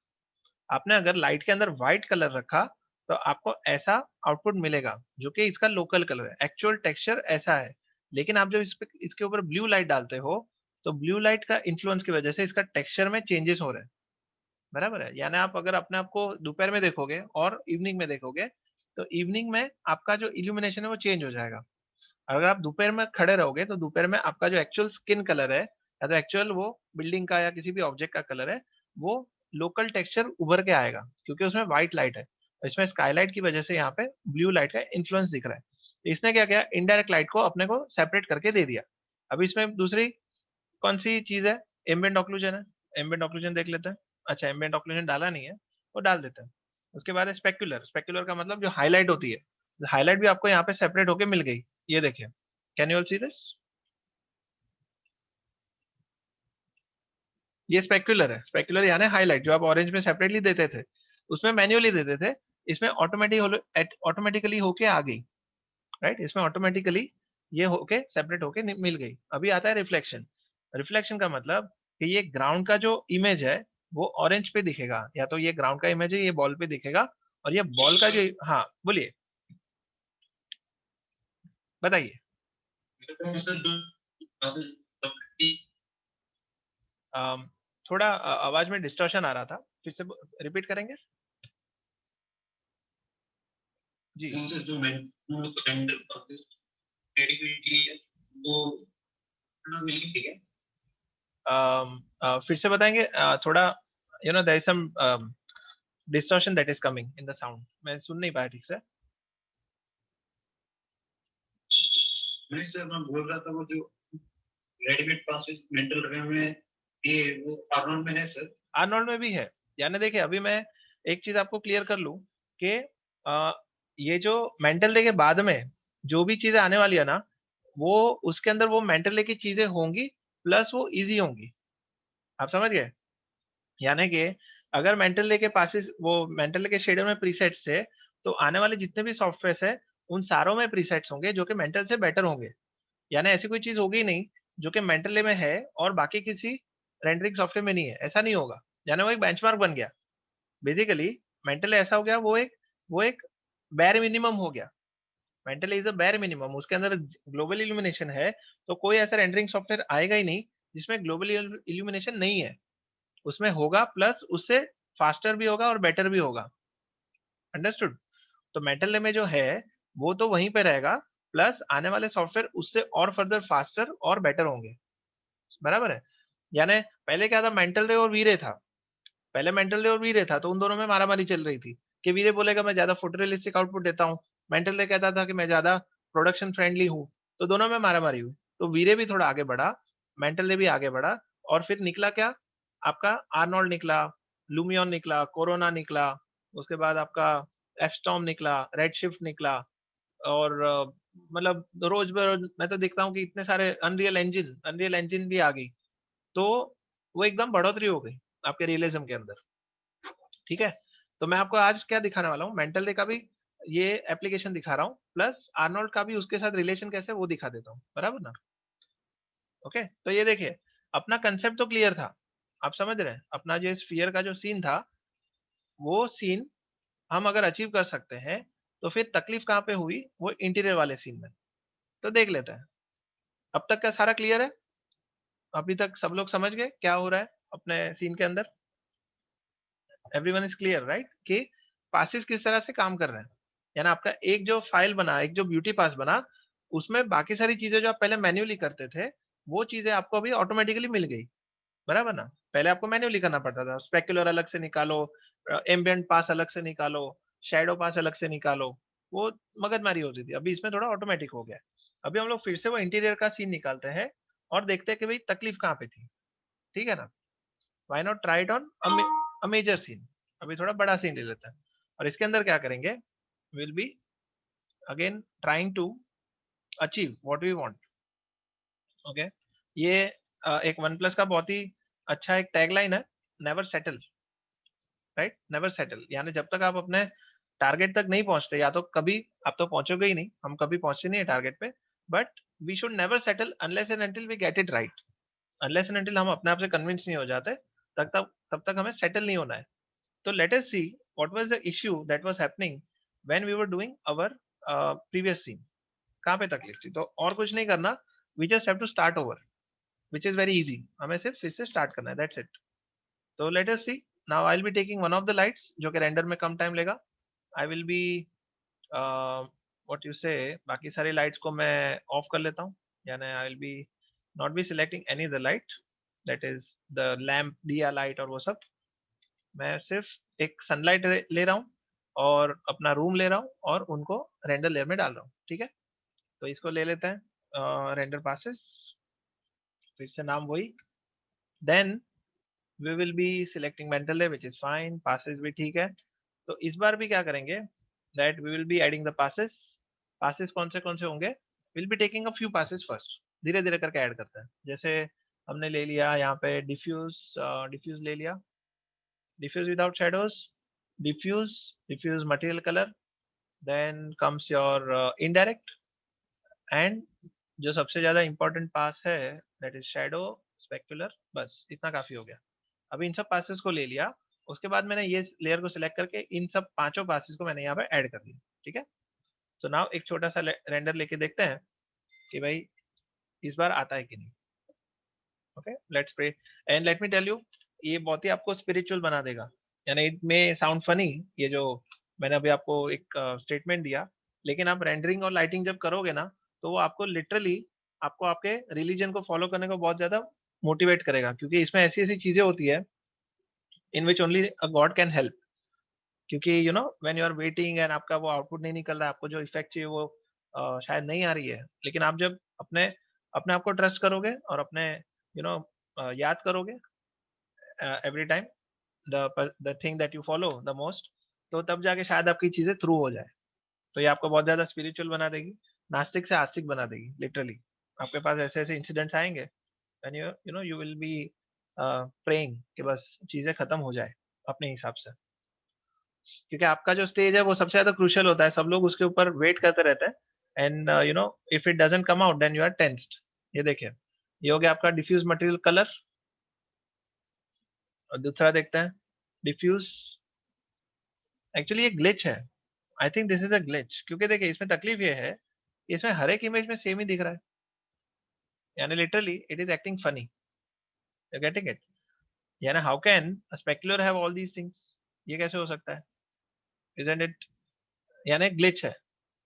आपने अगर लाइट के अंदर व्हाइट कलर रखा तो आपको ऐसा आउटपुट मिलेगा जो कि इसका लोकल कलर है, एक्चुअल टेक्सचर ऐसा है। लेकिन आप जब इसके ऊपर ब्लू लाइट डालते हो तो ब्लू लाइट का इन्फ्लुएंस की वजह से इसका टेक्सचर में चेंजेस हो रहे हैं, बराबर है। यानी आप अगर अपने आप को दोपहर में देखोगे और इवनिंग में देखोगे तो इवनिंग में आपका जो इल्यूमिनेशन है वो चेंज हो जाएगा। अगर आप दोपहर में खड़े रहोगे तो दोपहर में आपका जो एक्चुअल स्किन कलर है या तो एक्चुअल वो बिल्डिंग का या किसी भी ऑब्जेक्ट का कलर है वो लोकल टेक्सचर उभर के आएगा, क्योंकि उसमें व्हाइट लाइट है। इसमें स्काईलाइट की वजह से यहाँ पे ब्लू लाइट का इन्फ्लुएंस दिख रहा है। तो इसने क्या किया, इनडायरेक्ट लाइट को अपने को सेपरेट करके दे दिया। अब इसमें दूसरी कौन सी चीज है, एम्बिएंट ऑक्लूजन है। एम्बिएंट ऑक्लूजन देख लेते हैं। अच्छा, एम्बिएंट ऑक्लूजन डाला नहीं है, वो डाल देते हैं। उसके बाद है स्पेक्युलर। स्पेक्युलर का मतलब जो हाईलाइट होती है, हाईलाइट भी आपको यहाँ पे सेपरेट होके मिल गई। ये देखिए, can you all see this? ये स्पेक्युलर है। स्पेक्युलर यानी हाईलाइट जो आप ऑरेंज में सेपरेटली देते थे, उसमें मैन्युअली देते थे, इसमें ऑटोमेटिकली होके आ गई। राइट, इसमें ऑटोमेटिकली ये होके सेपरेट होके मिल गई। अभी आता है रिफ्लेक्शन। रिफ्लेक्शन का मतलब कि ये ग्राउंड का जो इमेज है वो ऑरेंज पे दिखेगा, या तो ये ग्राउंड का इमेज है ये बॉल पे दिखेगा, और ये बॉल का जो, हाँ बोलिए, बताइए। थोड़ा आवाज में डिस्टॉर्शन आ रहा था, फिर से रिपीट करेंगे जी। जो वो मिली थी क्या? फिर से बताएंगे थोड़ा, you know there is some distortion that is coming in the sound, मैं सुन नहीं पाया ठीक से। नहीं सर, मैं बोल रहा था वो जो रेडीमेड पासेस मेंटल लगे हुए हैं, ये वो आर्नोल्ड में है सर? आर्नोल्ड में भी है। यानी देखिए, अभी मैं एक चीज आपको क्लियर कर लूं कि अ, ये जो मेंटल डे के बाद में जो भी चीजें आने वाली है ना, वो उसके अंदर वो मेंटल डे की चीजें होंगी, प्लस वो इजी होंगी। आप समझ गए? यानी कि अगर मेंटल डे के पासेस वो मेंटल डे के शेडर में प्रीसेट्स थे, तो आने वाले जितने भी सॉफ्टवेयर है उन सारों में प्रीसेट्स होंगे जो कि मेंटल से बेटर होंगे। यानी ऐसी कोई चीज होगी नहीं जो कि मेंटल डे में है और बाकी किसी रेंडरिंग सॉफ्टवेयर में नहीं है, ऐसा नहीं होगा। यानी वो एक बेंचमार्क बन गया। बेसिकली मेंटल ऐसा हो गया, वो एक बैर मिनिमम हो गया। मेंटल इज अ बैर मिनिमम, उसके अंदर ग्लोबल इल्यूमिनेशन है, तो कोई ऐसा रेंडरिंग सॉफ्टवेयर आएगा ही नहीं जिसमें ग्लोबल इल्यूमिनेशन नहीं है। उसमें होगा, प्लस उससे फास्टर भी होगा और बेटर भी होगा। अंडरस्टूड? तो मेंटल में जो है वो तो वहीं पे रहेगा, प्लस आने वाले सॉफ्टवेयर उससे और फर्दर फास्टर और बेटर होंगे। बराबर है। यानी पहले क्या था, मेंटल रे और वीरे था। पहले मेंटल डे और वीरे था, तो उन दोनों में मारामारी चल रही थी कि वीरे बोलेगा मैं ज्यादा फोटोरियलिस्टिक आउटपुट देता हूँ, मेंटल डे कहता था कि मैं ज्यादा प्रोडक्शन फ्रेंडली हूँ। तो दोनों में मारामारी हुई, तो वीरे भी थोड़ा आगे बढ़ा, मेंटल डे भी आगे बढ़ा, और फिर निकला क्या, आपका आर्नोल्ड निकला, लूमियन निकला, कोरोना निकला, उसके बाद आपका एफस्टॉर्म निकला, रेडशिफ्ट निकला, और मतलब रोज बरोज मैं तो देखता हूँ कि इतने सारे अनरियल इंजन भी आ गई। तो वो एकदम बढ़ोतरी हो गई आपके रियलिज्म के अंदर। ठीक है, तो मैं आपको आज क्या दिखाने वाला हूँ, मेंटल डे का भी ये एप्लीकेशन दिखा रहा हूँ, प्लस आर्नोल्ड का भी उसके साथ रिलेशन कैसे वो दिखा देता हूँ, बराबर ना। ओके, तो ये देखिए, अपना कंसेप्ट तो क्लियर था। आप समझ रहे हैं अपना जो स्फीयर का जो सीन था, वो सीन हम अगर अचीव कर सकते हैं तो फिर तकलीफ कहाँ पे हुई, वो इंटीरियर वाले सीन में। तो देख लेते हैं। अब तक का सारा क्लियर है? अभी तक सब लोग समझ गए क्या हो रहा है अपने सीन के अंदर? एवरीवन इज क्लियर राइट, कि पासेस किस तरह से काम कर रहे हैं। यानी आपका एक जो फाइल बना, एक जो ब्यूटी पास बना, उसमें बाकी सारी चीजें जो आप पहले मैन्युअली करते थे, वो चीजें आपको अभी ऑटोमेटिकली मिल गई। बराबर ना। पहले आपको मैन्युअली करना पड़ता था, स्पेक्युलर अलग से निकालो, एम्बिएंट पास अलग से निकालो, शैडो पास अलग से निकालो, वो मगजमारी होती थी। अभी इसमें थोड़ा ऑटोमेटिक हो गया। अभी हम लोग फिर से वो इंटीरियर का सीन निकालते हैं और देखते हैं कि भाई तकलीफ कहाँ पे थी। ठीक है ना। Why not try it on a major scene. अभी थोड़ा बड़ा सीन ले लेते हैं, और इसके अंदर क्या करेंगे, will be again trying to achieve what we want. Okay, ये एक वन प्लस का बहुत ही अच्छा एक टैगलाइन है, never settle. Right, never settle, यानी जब तक आप अपने टारगेट तक नहीं पहुंचते, या तो कभी आप तो पहुंचोगे ही नहीं, हम कभी पहुंचते नहीं है टारगेट पे, but we should never settle unless and until we get it right. Unless and until हम अपने आप से कन्विंस नहीं हो जाते, तब तक हमें सेटल नहीं होना है। तो let us see what was the issue that was happening when we were doing our previous scene. कहाँ पे तकलीफ थी? तो और कुछ नहीं करना, we just have to start over, which is very easy. हमें सिर्फ फिर से स्टार्ट करना है, दैट्स इट। तो let us see, now I will be taking one of the lights जो कि रेंडर में कम टाइम लेगा। आई विल बी व्हाट यू से, बाकी सारी लाइट्स को मैं ऑफ कर लेता हूँ, यानी आई will B not be selecting any the light, that is the lamp, दिया लाइट और वो सब। मैं सिर्फ एक सनलाइट ले रहा हूँ और अपना रूम ले रहा हूँ और उनको रेंडर लेयर में डाल रहा हूँ, ठीक है। तो इसको ले लेते हैं रेंडर पासेस, फिर से नाम वही। Then we will be selecting mental layer which is fine, passes भी ठीक है। तो इस बार भी क्या करेंगे, that we will be adding the passes. Passes कौन से होंगे, will be taking a few passes first, धीरे धीरे करके ऐड करते हैं। जैसे हमने ले लिया यहाँ पे डिफ्यूज, डिफ्यूज ले लिया, diffuse without shadows, diffuse material color, then comes your indirect, and जो सबसे ज्यादा इंपॉर्टेंट पास है दैट इज शैडो, स्पेक्युलर। बस इतना काफी हो गया। अभी इन सब पासेस को ले लिया, उसके बाद मैंने ये लेयर को सिलेक्ट करके इन सब पांचों पासेस को मैंने यहाँ पे ऐड कर दिया, ठीक है। तो नाउ एक छोटा सा रेंडर लेके देखते हैं कि भाई इस बार आता है कि नहीं। Okay, let's pray and let me tell you, ये बहुत ही आपको स्पिरिचुअल बना देगा। यानी इट मे साउंड फनी, ये जो मैंने अभी आपको एक स्टेटमेंट दिया, लेकिन आप रेंडरिंग और लाइटिंग जब करोगे ना, तो वो आपको लिटरली आपको आपके रिलीजन को फॉलो करने को बहुत ज्यादा मोटिवेट करेगा, क्योंकि इसमें ऐसी ऐसी चीजें होती है in which only a god can help. क्योंकि you know when you are waiting and आपका वो आउटपुट नहीं निकल रहा है, आपको जो इफेक्ट चाहिए वो शायद नहीं आ रही है, लेकिन आप जब अपने अपने आप को ट्रस्ट करोगे और अपने यू नो याद करोगे every time the thing that you follow the most, तो तब जाके शायद आपकी चीजें थ्रू हो जाए। तो ये आपको बहुत ज्यादा स्पिरिचुअल बना देगी, नास्तिक से आस्तिक बना देगी लिटरली। आपके पास ऐसे ऐसे इंसिडेंट्स आएंगे and you know you will be praying कि बस चीजें खत्म हो जाए अपने हिसाब से। क्योंकि आपका जो स्टेज है वो सबसे ज्यादा क्रूशियल होता है, सब लोग उसके ऊपर वेट करते रहते हैं and you know if it doesn't come out then you are tensed. ये देखिए, ये हो गया आपका डिफ्यूज मटेरियल कलर। और दूसरा देखते हैं डिफ्यूज, एक्चुअली ये ग्लिच है। I think this is a glitch, क्योंकि देखिए इसमें तकलीफ ये है, इसमें हर एक इमेज में सेम ही दिख रहा है, यानी literally it is acting funny, you getting it. यानी how can a specular have all these things, ये कैसे हो सकता है, इजंट इट। यानी ग्लिच है,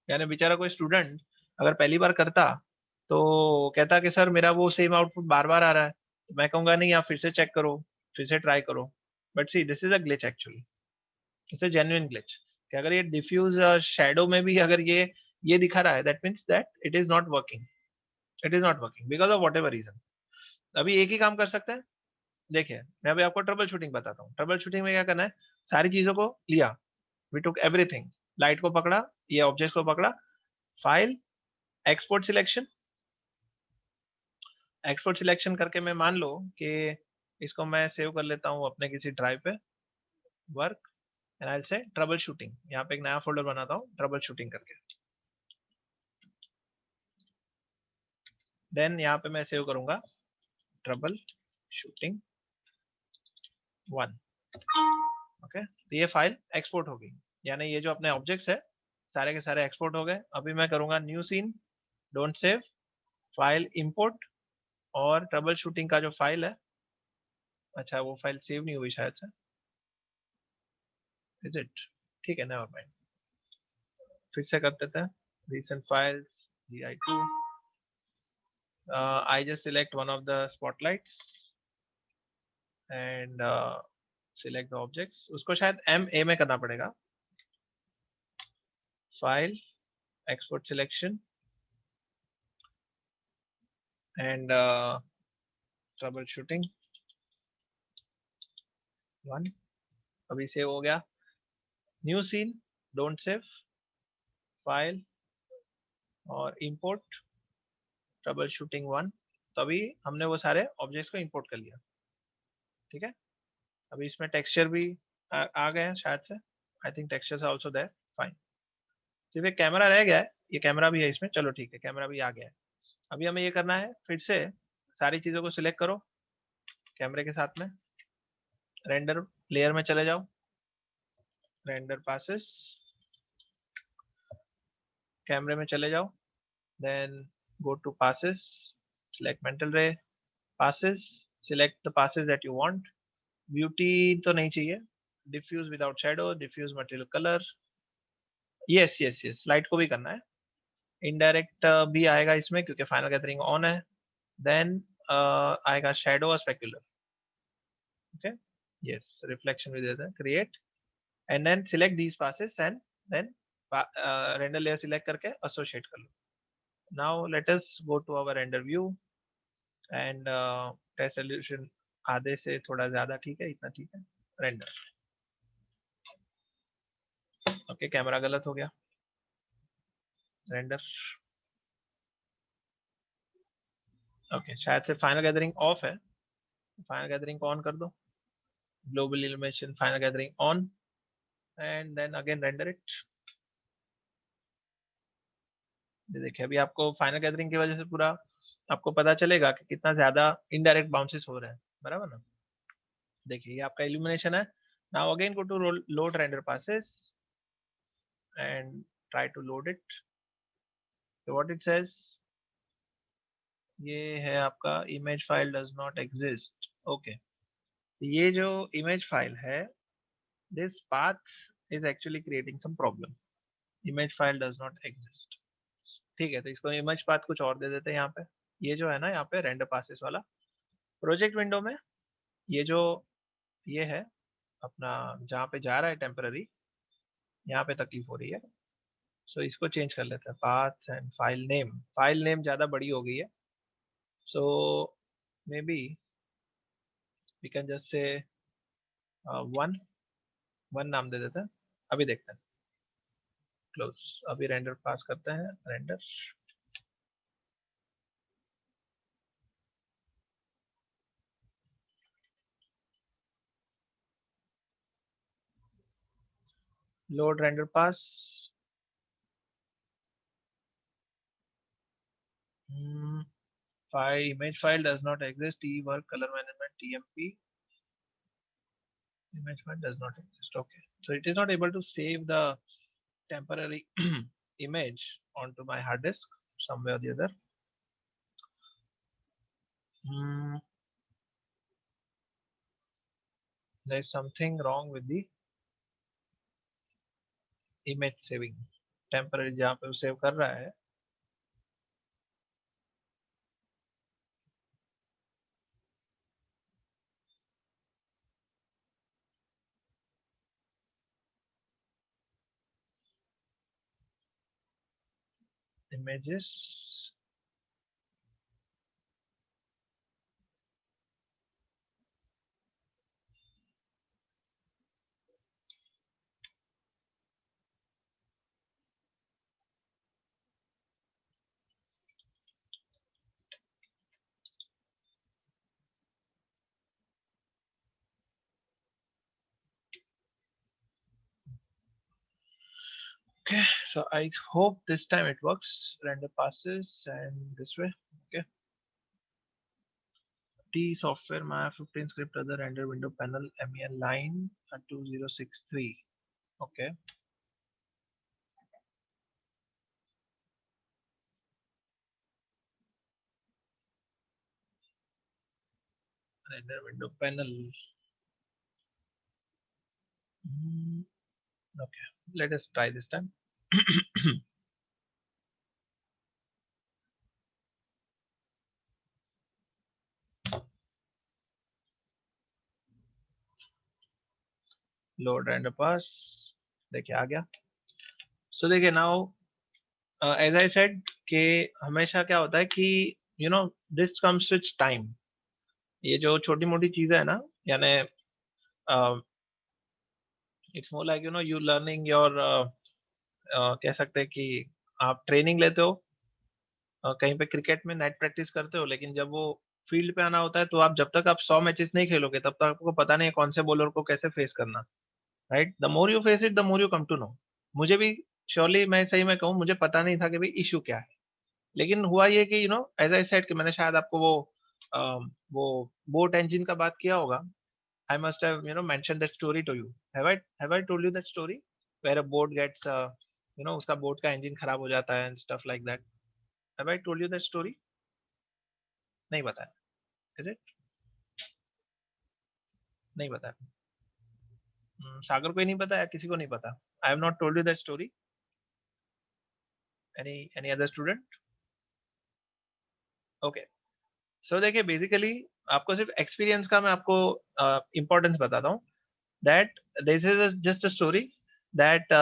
यानी बेचारा कोई स्टूडेंट अगर पहली बार करता तो कहता कि सर मेरा वो सेम आउटपुट बार बार आ रहा है, तो मैं कहूंगा नहीं आप फिर से चेक करो, फिर से ट्राई करो। But see this is a glitch actually, it's a genuine glitch. कि अगर ये डिफ्यूज शैडो में भी अगर ये दिखा रहा है, that means that it is not working, it is not working because of whatever reason. अभी एक ही काम कर सकते हैं, देखिए मैं अभी आपको ट्रबल शूटिंग बताता हूँ। ट्रबल शूटिंग में क्या करना है, सारी चीजों को लिया, वी टुक एवरीथिंग, लाइट को पकड़ा, ये ऑब्जेक्ट को पकड़ा, file, export selection. Export selection करके मैं मान लो कि इसको मैं सेव कर लेता हूँ अपने किसी ड्राइव पे, वर्क एंड आई से ट्रबल शूटिंग, यहाँ पे एक नया फोल्डर बनाता हूँ ट्रबल शूटिंग करके। देन यहाँ पे मैं सेव करूंगा ट्रबल शूटिंग 1। ओके, तो ये फाइल एक्सपोर्ट होगी, यानी ये जो अपने ऑब्जेक्ट्स है सारे के सारे एक्सपोर्ट हो गए। अभी मैं करूंगा new scene, don't save, file import, और ट्रबल शूटिंग का जो फाइल है, अच्छा वो फाइल सेव नहीं हुई शायद से, इज इट, ठीक है नेवर माइंड, फिर से कर देते हैं। recent files gi2, I just select one of the spotlights and select the objects, उसको शायद MA में करना पड़ेगा, file, export selection and troubleshooting 1। अभी सेव हो गया, new scene, don't save, file और इंपोर्ट ट्रबल शूटिंग 1। तो अभी हमने वो सारे ऑब्जेक्ट्स को इंपोर्ट कर लिया, ठीक है। अभी इसमें टेक्सचर भी आ गए हैं शायद से, I think textures are also there, fine. सिर्फ एक कैमरा रह गया है, ये कैमरा भी है इसमें, चलो ठीक है कैमरा भी आ गया है। अभी हमें ये करना है, फिर से सारी चीजों को सिलेक्ट करो कैमरे के साथ में, रेंडर लेयर में चले जाओ, रेंडर पासेस, कैमरे में चले जाओ, then go to passes, select mental ray, passes, select the passes that you want. Beauty तो नहीं चाहिए, diffuse without shadow, diffuse material color, yes yes yes, light को भी करना है, indirect भी आएगा इसमें क्योंकि final gathering on है, then आएगा shadow और specular, okay, yes, reflection भी देते हैं, create, and then select these passes and then render layer select करके associate कर लो. Now let us go to our render view and test resolution आधे से थोड़ा ज्यादा, ठीक है, इतना ठीक है, रेंडर, ओके, कैमरा गलत हो गया, रेंडर, ओके, शायद से फाइनल गैदरिंग ऑफ है, फाइनल गैदरिंग को ऑन कर दो, global illumination final gathering on, and then again render it. देखिए अभी आपको फाइनल गैदरिंग की वजह से पूरा आपको पता चलेगा कि कितना ज्यादा इनडायरेक्ट बाउंसेस हो रहे हैं, बराबर ना. देखिए ये आपका इल्यूमिनेशन है. Now again go to load render passes and try to load it. What it says, ये है आपका image file does not exist. Okay, ये जो इमेज फाइल है, this path is actually creating some problem. Image file does not exist, ठीक है, तो इसको इमेज पाथ कुछ और दे देते हैं यहाँ पे. ये जो है ना, यहाँ पे रेंडर पासेस वाला प्रोजेक्ट विंडो में ये जो ये है अपना, जहाँ पे जा रहा है टेम्पररी, यहाँ पे तकलीफ हो रही है, सो इसको चेंज कर लेते हैं. पाथ एंड फाइल नेम ज्यादा बड़ी हो गई है, so maybe we can just say one नाम दे देते हैं. अभी देखते हैं, क्लोज, अभी रेंडर पास करते हैं, render, load render pass, file image file does not exist, work color management tmp, image file does not exist. Okay, so it is not able to save the temporary image onto my hard disk some way or the other. There is something wrong with the image saving. temporary जहाँ पे वो save कर रहा है, images, okay, so I hope this time it works. Render passes and this way. Okay, T software Maya 15 script other render window panel MEL line 2063. Okay, render window panel. Okay, let us try this time. Load render pass, देखिए आ गया. सो देखिए now as I said कि हमेशा क्या होता है कि you know this comes with time. ये जो छोटी मोटी चीजें है ना, यानी it's more like you learning your, कह सकते हैं कि आप ट्रेनिंग लेते हो, कहीं पे क्रिकेट में नेट प्रैक्टिस करते हो, लेकिन जब वो फील्ड पे आना होता है तो आप जब तक आप 100 मैचेस नहीं खेलोगे तब तक आपको पता नहीं है कौन से बॉलर को कैसे फेस करना. Right, the more you face it the more you come to know. मुझे भी श्योरली, मैं सही में कहूँ, मुझे पता नहीं था कि भाई इशू क्या है, लेकिन हुआ ये कि एज आई सेड कि मैंने शायद आपको वो बोट इंजन का बात किया होगा. I must have mentioned that story to you. Have I told you that story where a boat gets you know उसका बोट का इंजन खराब हो जाता है and stuff like that. Have I told you that story? नहीं बताया, is it? नहीं बताया। सागर को ही नहीं पता या किसी को नहीं पता? I have not told you that story. Any other student? Okay, so देखिए बेसिकली आपको सिर्फ एक्सपीरियंस का मैं आपको इम्पोर्टेंस बताता हूँ। That this is just a story that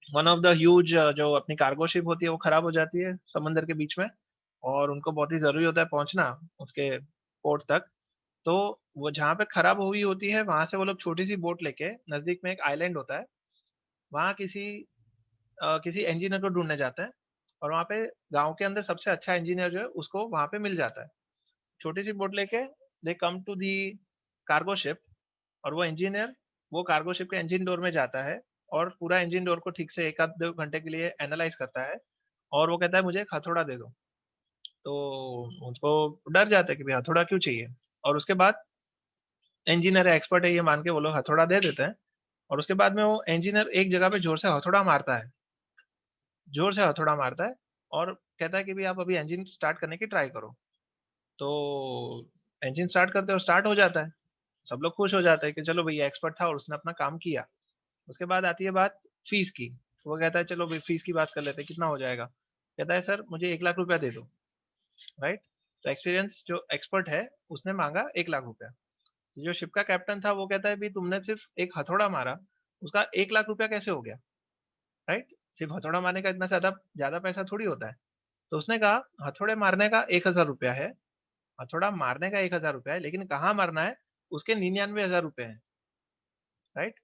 one of the huge जो अपनी कार्गो शिप होती है वो खराब हो जाती है समंदर के बीच में, और उनको बहुत ही जरूरी होता है पहुंचना उसके पोर्ट तक। तो वो जहाँ पे खराब हुई होती है वहां से वो लोग छोटी सी बोट लेके, नजदीक में एक आइलैंड होता है, वहाँ किसी इंजीनियर को ढूंढने जाते हैं, और वहाँ पे गांव के अंदर सबसे अच्छा इंजीनियर जो है उसको वहाँ पे मिल जाता है। छोटी सी बोट लेके they come to the cargo ship, और वो इंजीनियर वो कार्गो शिप के इंजन डोर में जाता है और पूरा इंजन डोर को ठीक से एक आध 2 घंटे के लिए एनालाइज करता है, और वो कहता है मुझे एक हथौड़ा दे दो। तो उसको डर जाता है कि भाई हथौड़ा क्यों चाहिए, और उसके बाद इंजीनियर एक्सपर्ट है ये मान के वो लोग हथौड़ा दे देते हैं। और उसके बाद में वो इंजीनियर एक जगह पे जोर से हथौड़ा मारता है, जोर से हथौड़ा मारता है, और कहता है कि भाई आप अभी इंजन स्टार्ट करने की ट्राई करो। तो इंजन स्टार्ट करते हो, स्टार्ट हो जाता है। सब लोग खुश हो जाते हैं कि चलो भैया एक्सपर्ट था और उसने अपना काम किया। उसके बाद आती है बात फीस की। वो कहता है चलो भाई फीस की बात कर लेते हैं, कितना हो जाएगा? कहता है सर मुझे 1 लाख रुपया दे दो। राइट? तो एक्सपीरियंस जो एक्सपर्ट है उसने मांगा 1 लाख रुपया। तो जो शिप का कैप्टन था वो कहता है भाई तुमने सिर्फ एक हथौड़ा मारा, उसका 1 लाख रुपया कैसे हो गया? राइट? सिर्फ हथौड़ा मारने का इतना ज्यादा ज्यादा पैसा थोड़ी होता है। तो उसने कहा हथौड़े मारने का 1,000 रुपया है, हथौड़ा मारने का 1,000 रुपया है, लेकिन कहाँ मारना है उसके 99,000 रुपये हैं। राइट?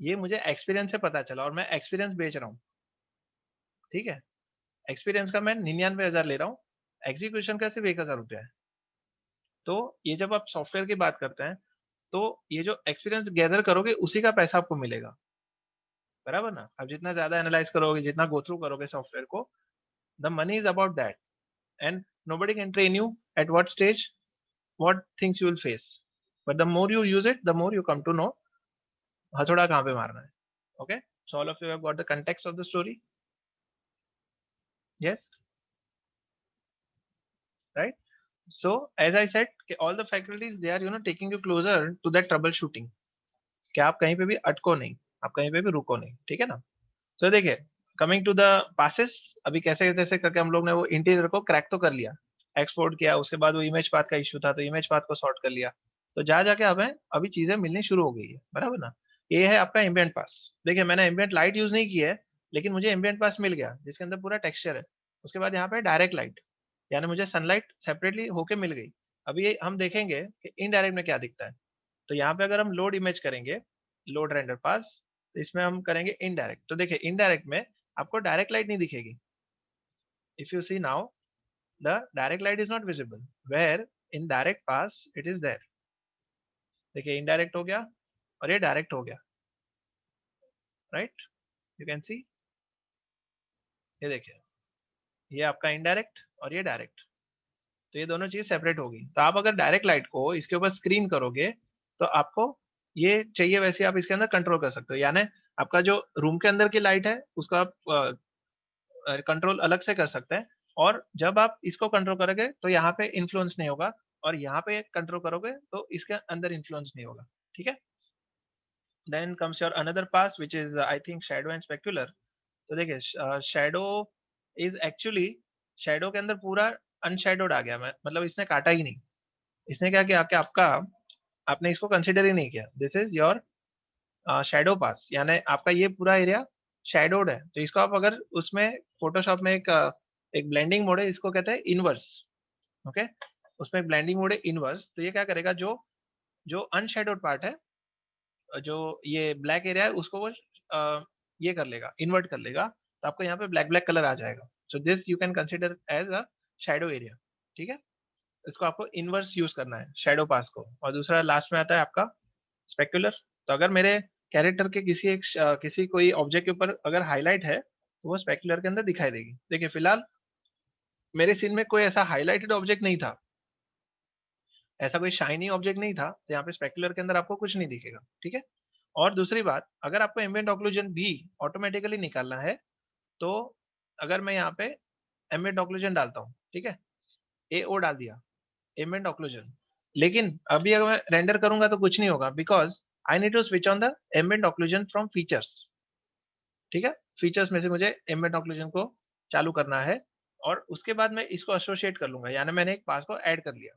ये मुझे एक्सपीरियंस से पता चला और मैं एक्सपीरियंस बेच रहा हूँ। ठीक है? एक्सपीरियंस का मैं 99,000 ले रहा हूँ, एग्जीक्यूशन का सिर्फ 1,000 रुपया है। तो ये जब आप सॉफ्टवेयर की बात करते हैं, तो ये जो एक्सपीरियंस गैदर करोगे उसी का पैसा आपको मिलेगा। बराबर ना? आप जितना ज्यादा एनालाइज करोगे, जितना गो थ्रू करोगे सॉफ्टवेयर को, the money is about that. And nobody can train you at what stage what things you will face, but the more you use it the more you come to know हथौड़ा कहाँ पे मारना है। okay, so all of you have got the context of the story? Yes, right? So as I said कि all the faculties they are taking you closer to that troubleshooting, कि आप कहीं पे भी अटको नहीं, आप कहीं पे भी रुको नहीं। ठीक है ना? तो देखिए कमिंग टू द पासेस, अभी कैसे कैसे करके हम लोग ने वो इंटीजर को क्रैक तो कर लिया, एक्सपोर्ट किया, उसके बाद वो इमेज पाथ का इश्यू था तो इमेज पाथ को सॉर्ट कर लिया। तो जा जाके हमें अभी चीजें मिलनी शुरू हो गई है। बराबर ना? ये है आपका एम्बिएंट पास। देखिए मैंने एम्बिएंट लाइट यूज नहीं की है, लेकिन मुझे एम्बिएंट पास मिल गया जिसके अंदर पूरा टेक्सचर है। उसके बाद यहाँ पे डायरेक्ट लाइट, यानी मुझे सनलाइट सेपरेटली होके मिल गई। अभी ये हम देखेंगे कि इनडायरेक्ट में क्या दिखता है। तो यहाँ पे अगर हम लोड इमेज करेंगे, लोड रेंडर पास, तो इसमें हम करेंगे इनडायरेक्ट। तो देखिए इनडायरेक्ट में आपको डायरेक्ट लाइट नहीं दिखेगी। If you see now the direct light is not visible, where in direct pass it is there. देखिए इनडायरेक्ट हो गया और ये डायरेक्ट हो गया। राइट? यू कैन सी, ये देखिए ये आपका इनडायरेक्ट और ये डायरेक्ट। तो ये दोनों चीज सेपरेट होगी। तो आप अगर डायरेक्ट लाइट को इसके ऊपर स्क्रीन करोगे तो आपको ये चाहिए वैसे आप इसके अंदर कंट्रोल कर सकते हो। यानी आपका जो रूम के अंदर की लाइट है उसको आप कंट्रोल अलग से कर सकते हैं, और जब आप इसको कंट्रोल करोगे तो यहाँ पे इन्फ्लुएंस नहीं होगा, और यहाँ पे कंट्रोल करोगे तो इसके अंदर इन्फ्लुएंस नहीं होगा। ठीक है? Then comes your another pass which is I think shadow and specular. तो देखिए शैडो इज एक्चुअली, शैडो के अंदर पूरा अनशैडोड आ गया, मतलब इसने काटा ही नहीं। इसने क्या किया कि आपका आपने इसको कंसिडर ही नहीं किया। दिस इज योर शैडो पास, यानी आपका ये पूरा एरिया शैडोड है। तो इसको आप अगर उसमें फोटोशॉप में एक ब्लेंडिंग मोड है, इसको कहते हैं इनवर्स। ओके, उसमें एक ब्लेंडिंग मोड है इनवर्स। तो ये क्या करेगा, जो जो अनशैडोड पार्ट है, जो ये ब्लैक एरिया है उसको वो ये कर लेगा, इन्वर्ट कर लेगा। तो आपको यहाँ पे ब्लैक ब्लैक कलर आ जाएगा। So this you can consider as a shadow area. ठीक है? इसको आपको इनवर्स यूज करना है शैडो पास को। और दूसरा लास्ट में आता है आपका स्पेक्युलर। तो अगर मेरे कैरेक्टर के किसी कोई ऑब्जेक्ट के ऊपर अगर हाईलाइट है तो वो स्पेक्युलर के अंदर दिखाई देगी। देखिए फिलहाल मेरे सीन में कोई ऐसा हाईलाइटेड ऑब्जेक्ट नहीं था, ऐसा कोई शाइनी ऑब्जेक्ट नहीं था, तो यहाँ पे स्पेक्युलर के अंदर आपको कुछ नहीं दिखेगा। ठीक है? और दूसरी बात, अगर आपको एम्बिएंट ऑक्लूजन भी ऑटोमेटिकली निकालना है तो अगर मैं यहाँ पे एम्बिएंट ऑक्लूजन डालता हूँ, ठीक है, AO डाल दिया, एम्बिएंट ऑक्लूजन, लेकिन अभी अगर मैं रेंडर करूंगा तो कुछ नहीं होगा, because I need to switch on the ambient occlusion from features. ठीक है, फीचर्स में से मुझे एम्बिएंट ऑक्लूजन को चालू करना है और उसके बाद मैं इसको एसोसिएट कर लूंगा, यानी मैंने एक पास को ऐड कर लिया,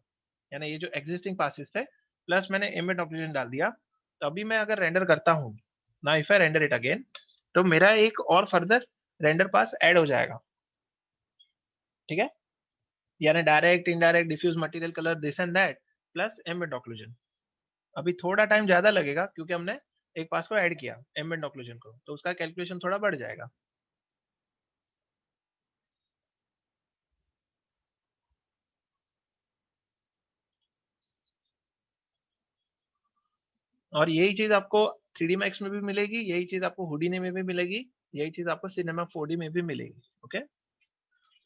यानी ये जो एग्जिस्टिंग पासेस थे प्लस मैंने एम्बिएंट ऑक्लूजन डाल दिया। तो अभी मैं अगर रेंडर करता हूँ, now if I render it again, तो मेरा एक और फर्दर रेंडर पास ऐड हो जाएगा। ठीक है, यानी direct, indirect, diffuse, material, colour, this and that plus ambient occlusion. अभी थोड़ा टाइम ज्यादा लगेगा क्योंकि हमने एक पास को ऐड किया एम्बिएंट ऑक्लूजन को, तो उसका कैलकुलेशन थोड़ा बढ़ जाएगा। और यही चीज आपको 3D Max में भी मिलेगी, यही चीज आपको हुडीनी में भी मिलेगी, यही चीज आपको सिनेमा 4D में भी मिलेगी। ओके,